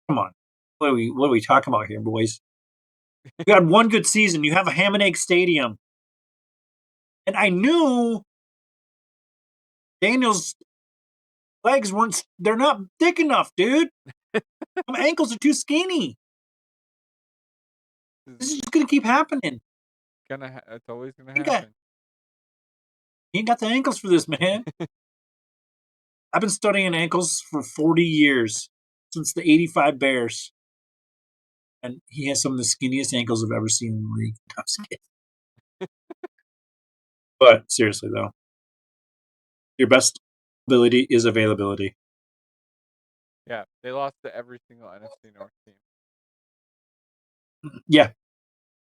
come on. What are we talking about here, boys? You had one good season. You have a ham and egg stadium. And I knew Daniel's legs they're not thick enough, dude. My ankles are too skinny. This is just going to keep happening. It's always gonna You happen. ain't got the ankles for this, man. I've been studying ankles for 40 years, since the 85 Bears. And he has some of the skinniest ankles I've ever seen in the league. I'm just kidding. But seriously, though, your best ability is availability. Yeah, they lost to every single NFC North team. Yeah.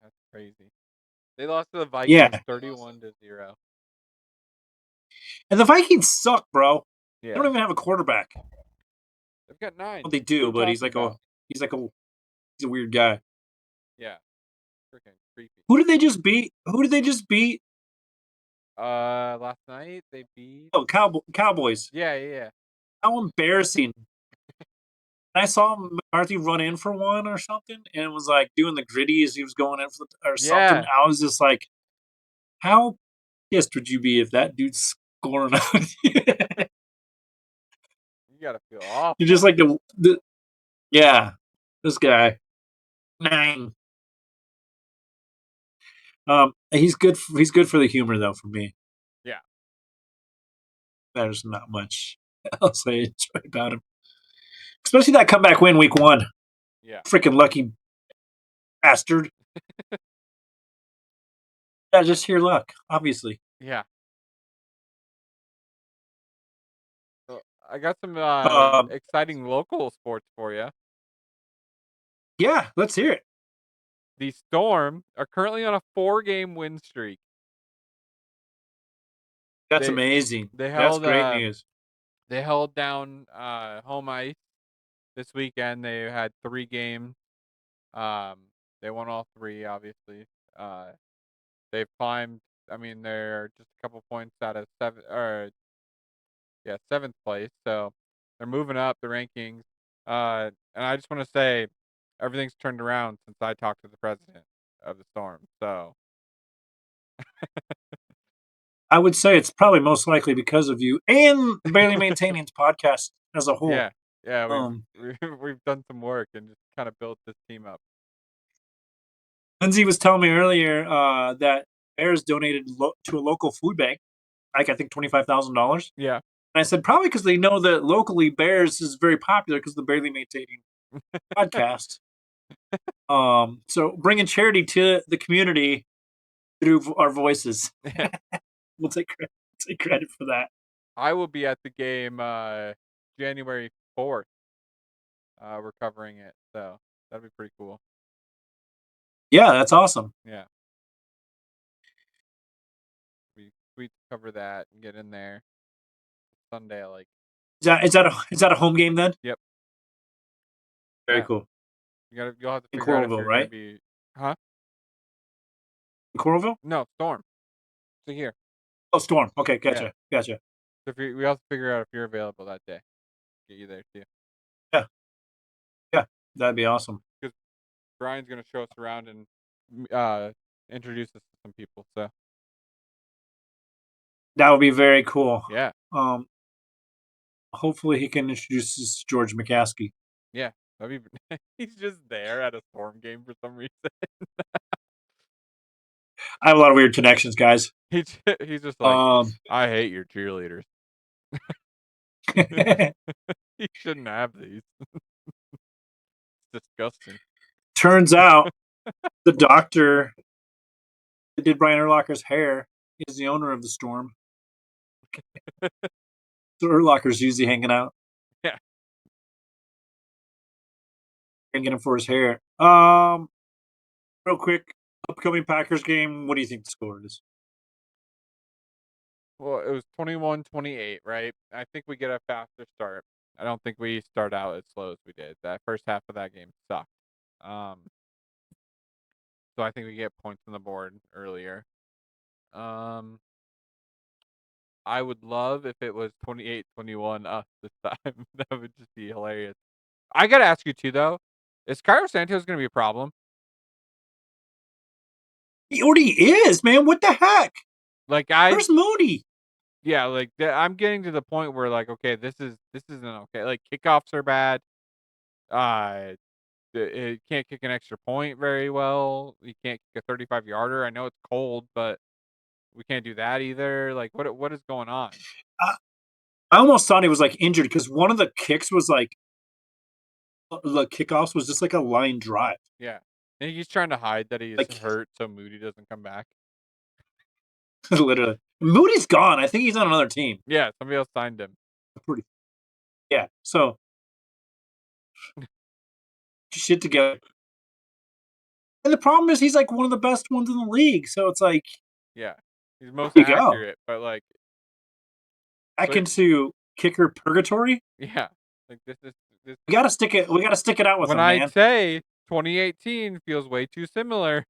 That's crazy. They lost to the Vikings Yeah. 31-0. And the Vikings suck, bro. They Yeah. don't even have a quarterback. They've got 9. Well, they do, What are but you he's like talking about? he's a weird guy. Yeah. Freaking creepy. Who did they just beat? Who did they just beat? Last night they beat. Oh, Cowboys. Yeah. How embarrassing. I saw McCarthy run in for one or something, and it was like doing the gritty as he was going in for or something. Yeah. I was just like, how pissed would you be if that dude's scoring on you? You gotta feel awful. You're just like yeah, this guy 9. He's good. He's good for the humor, though. For me, Yeah. there's not much else I enjoy about him, especially that comeback win week 1. Yeah. Freaking lucky bastard. Yeah, just sheer luck, obviously. Yeah. So I got some exciting local sports for you. Yeah, let's hear it. The Storm are currently on a 4-game win streak. That's They- amazing. they That's held, great news. They held down home ice this weekend. They had 3 games. They won all 3, obviously. They've climbed. I mean, they're just a couple points out of 7th place. So they're moving up the rankings. And I just want to say, everything's turned around since I talked to the president. of the Storm. So I would say it's probably most likely because of you and the Barely Maintaining's podcast as a whole. yeah, yeah, Um, we've done some work and just kind of built this team up. Lindsay was telling me earlier that Bears donated to a local food bank, like I think $25,000. Yeah, And I said probably because they know that locally Bears is very popular because of the Barely Maintaining podcast. So bringing charity to the community through our voices. We'll take credit for that. I will be at the game January 4th. We're covering it, so that'd be pretty cool. Yeah, that's awesome. Yeah, we sweet to cover that and get in there Sunday. Like, Is that a home game then? yep, Very yeah. cool. You'll have to In figure out if Coralville, you're gonna right? be, huh? In Coralville? No, Storm. So here, Oh, Storm. Okay, yeah. gotcha. So we have to figure out if you're available that day. Get you there too. Yeah, that'd be awesome. Brian's gonna show us around and introduce us to some people. So That would be very cool. yeah, Hopefully he can introduce us to George McCaskey. yeah. That'd be. He's just there at a Storm game for some reason. I have a lot of weird connections, guys. He's just like, I hate your cheerleaders. You shouldn't have these. It's disgusting. Turns out the doctor that did Brian Urlacher's hair is the owner of the Storm. So Urlacher's usually hanging out. Yeah. Thanking him for his hair. Real quick, upcoming Packers game. What do you think the score is? Well, it was 21-28, right? I think we get a faster start. I don't think we start out as slow as we did. That first half of that game sucked. So I think we get points on the board earlier. I would love if it was 28-21 us this time. That would just be hilarious. I gotta ask you too, though. Is Cairo Santos gonna be a problem? He already is, man. What the heck? Like Where's Moody? yeah, like I'm getting to the point where like, okay, this isn't okay. Like kickoffs are bad. It can't kick an extra point very well. You can't kick a 35-yarder. I know it's cold, but we can't do that either. Like what is going on? I almost thought he was like injured because one of the kicks was like the kickoffs was just like a line drive. Yeah. And he's trying to hide that he's Like- hurt so Moody doesn't come back. Literally, Moody's gone. I think he's on another team. Yeah, somebody else signed him. Yeah. So shit together. And the problem is he's like one of the best ones in the league. So it's like Yeah. He's most There you go. accurate, but like back into kicker purgatory. yeah. Like this We gotta stick it. We gotta stick it out with when him, I man. say 2018 feels way too similar.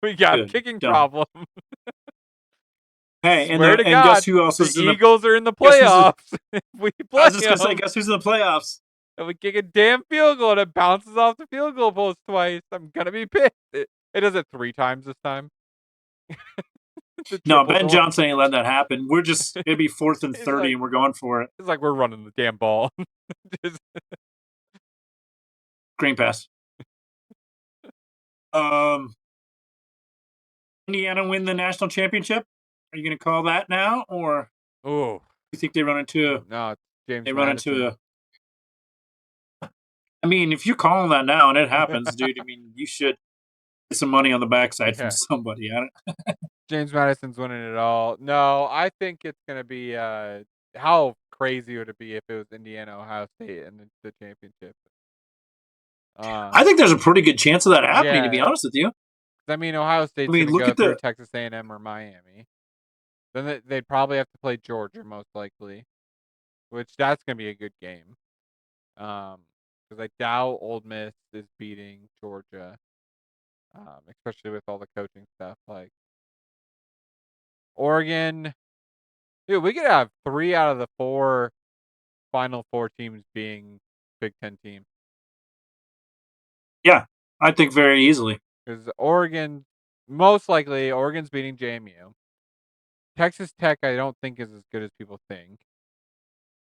We got a Good. kicking Done. problem. Hey, and, Swear to and God, guess who else is The in the? Eagles are in the guess who's in- playoffs. If we I play was just gonna say, them, guess who's in the playoffs? and we kick a damn field goal and it bounces off the field goal post twice. I'm gonna be pissed. It does it 3 times this time. The No, triple Ben goal. Johnson ain't letting that happen. We're just it'd be 4th and He's 30, like- and we're going for it. It's like we're running the damn ball. Just- Green pass. Indiana win the national championship. Are you gonna call that now, or oh you think they run into? no, it's James. They run into Madison. a. I mean, if you're calling that now and it happens, dude, I mean, you should get some money on the backside Yeah. from somebody. I don't, James Madison's winning it all. No, I think it's gonna be. How crazy would it be if it was Indiana, Ohio State, and the championship? I think there's a pretty good chance of that happening. To be Yeah. honest with you, I mean, Ohio State's mean, gonna look go at through the- Texas A&M or Miami. Then they'd probably have to play Georgia most likely, which that's gonna be a good game. Because I doubt Ole Miss is beating Georgia, especially with all the coaching stuff. Like Oregon, dude, we could have 3 out of the 4 Final Four teams being Big Ten teams. Yeah. I think very easily. Because Oregon, most likely, Oregon's beating JMU. Texas Tech, I don't think is as good as people think.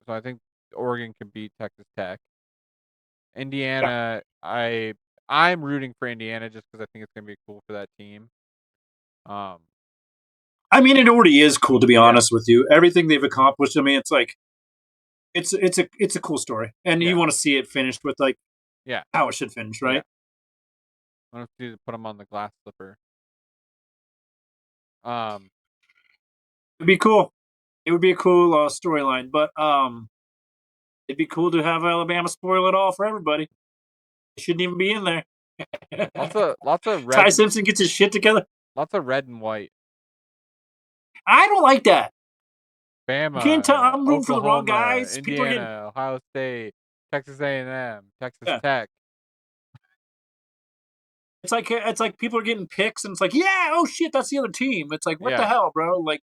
So I think Oregon can beat Texas Tech. Indiana, I'm rooting for Indiana just because I think it's gonna be cool for that team. I mean, it already is cool, to be Yeah. honest with you. Everything they've accomplished. I mean, it's like it's a cool story, and Yeah. you want to see it finished with like Yeah. how it should finish, right? I want to see to put them on the glass slipper. It'd be cool. It would be a cool storyline, but it'd be cool to have Alabama spoil it all for everybody. It shouldn't even be in there. Lots of Ty red, Simpson gets his shit together. lots of red and white. I don't like that. Bama, can't tell- I'm rooting for the wrong Oklahoma, guys. People are getting- Indiana, Ohio State, Texas A&M, Texas Yeah. Tech. It's like people are getting picks, and it's like, yeah, oh shit, that's the other team. It's like, what Yeah. the hell, bro? Like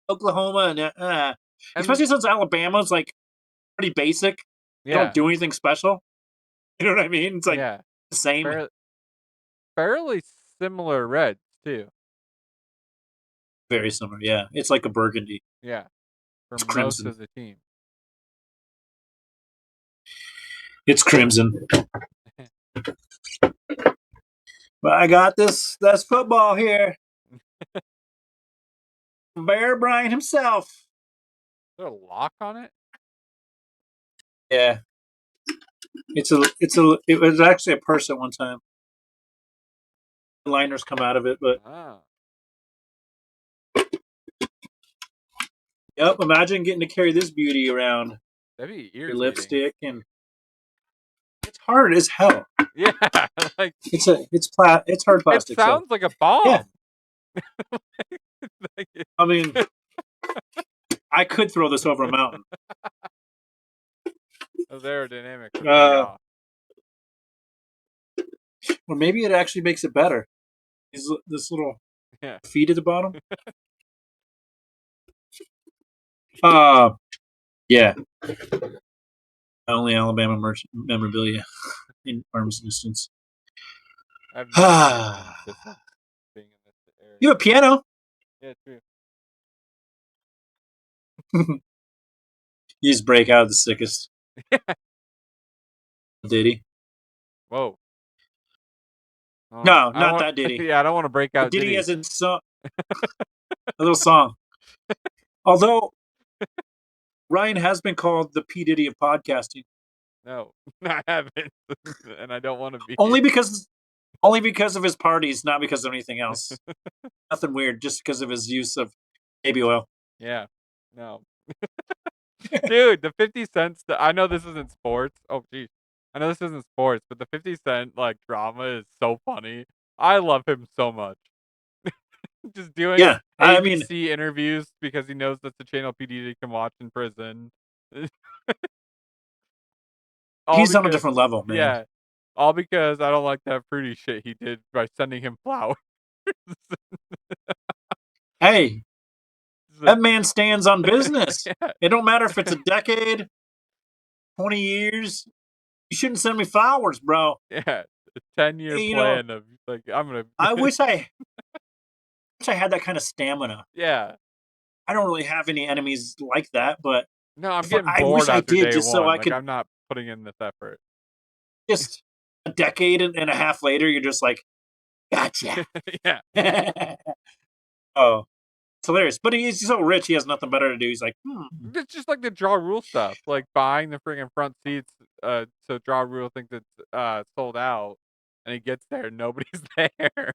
Oklahoma and And- especially since Alabama's like pretty basic. They Yeah, don't do anything special. You know what I mean? It's like yeah, the same. fairly similar reds too. Very similar. Yeah, it's like a burgundy. Yeah, for It's most crimson. of the team. It's crimson. But I got this. That's football here. Bear Bryant himself. Is there a lock on it? Yeah. It was actually a purse at one time. The liners come out of it, but Ah, yep. Imagine getting to carry this beauty around that'd be your irritating. lipstick, and it's hard as hell. Yeah, like It's hard plastic. it sounds like a bomb. Yeah. Like, I mean, I could throw this over a mountain. the aerodynamics would be off. Or maybe it actually makes it better. This little Yeah. feet at the bottom. Yeah. Only Alabama memorabilia in arm's distance. I have no idea being in this area. You have a piano. Yeah, true. You just break out the sickest. Diddy. Whoa. No, not that Diddy. Yeah, I don't want to break out Diddy Diddy. as in song. A little song. Although Ryan has been called the P. Diddy of podcasting. No, I haven't, and I don't want to be. Only because of his parties, not because of anything else. Nothing weird, just because of his use of baby oil. Yeah, no. Dude, the 50 cents. I know this isn't sports. Oh, geez. I know this isn't sports, but the 50 Cent like drama is so funny. I love him so much. Just doing Yeah, I mean, ABC interviews because he knows that's the channel PD can watch in prison. All he's on a because- different level, man. Yeah, all because I don't like that fruity shit he did by sending him flowers. Hey, It's that man stands on business. yeah, It don't matter if it's a decade, 20 years. You shouldn't send me flowers, bro. yeah, a 10-year Hey, you know, plan of like I'm gonna. I wish I had that kind of stamina. Yeah, I don't really have any enemies like that, but no, I'm If getting I bored wish I after did, day just so one. I Like could- I'm not putting in this effort. just a decade and a half later, you're just like, gotcha. Yeah, Oh, it's hilarious. But he's so rich, he has nothing better to do. He's like, it's just like the Draw Rule stuff, like buying the friggin' front seats. So Draw Rule thinks it's sold out, and he gets there, and nobody's there.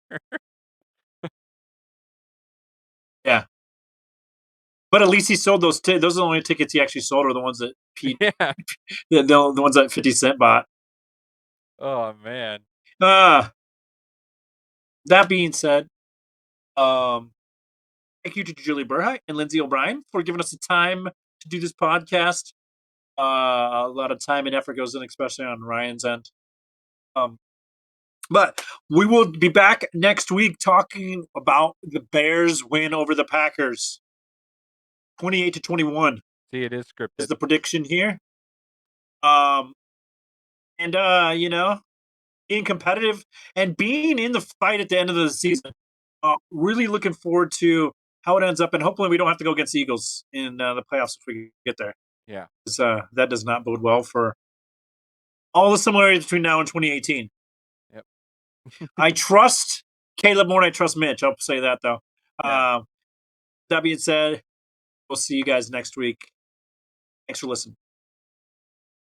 but at least he sold those. Those are the only tickets he actually sold, are the ones that Yeah. the ones that 50 Cent bought. Oh man. That being said, thank you to Julie Burhite and Lindsay O'Brien for giving us the time to do this podcast. A lot of time and effort goes in, especially on Ryan's end. But we will be back next week talking about the Bears win over the Packers. 28-21 See, it is is scripted. the prediction here. You know, being competitive and being in the fight at the end of the season. Really looking forward to how it ends up, and hopefully we don't have to go against the Eagles in the playoffs if we get there. Yeah. That does not bode well for all the similarities between now and 2018. Yep. I trust Caleb more than I trust Mitch. I'll say that, though. Yeah. That being said, we'll see you guys next week. Thanks for listening.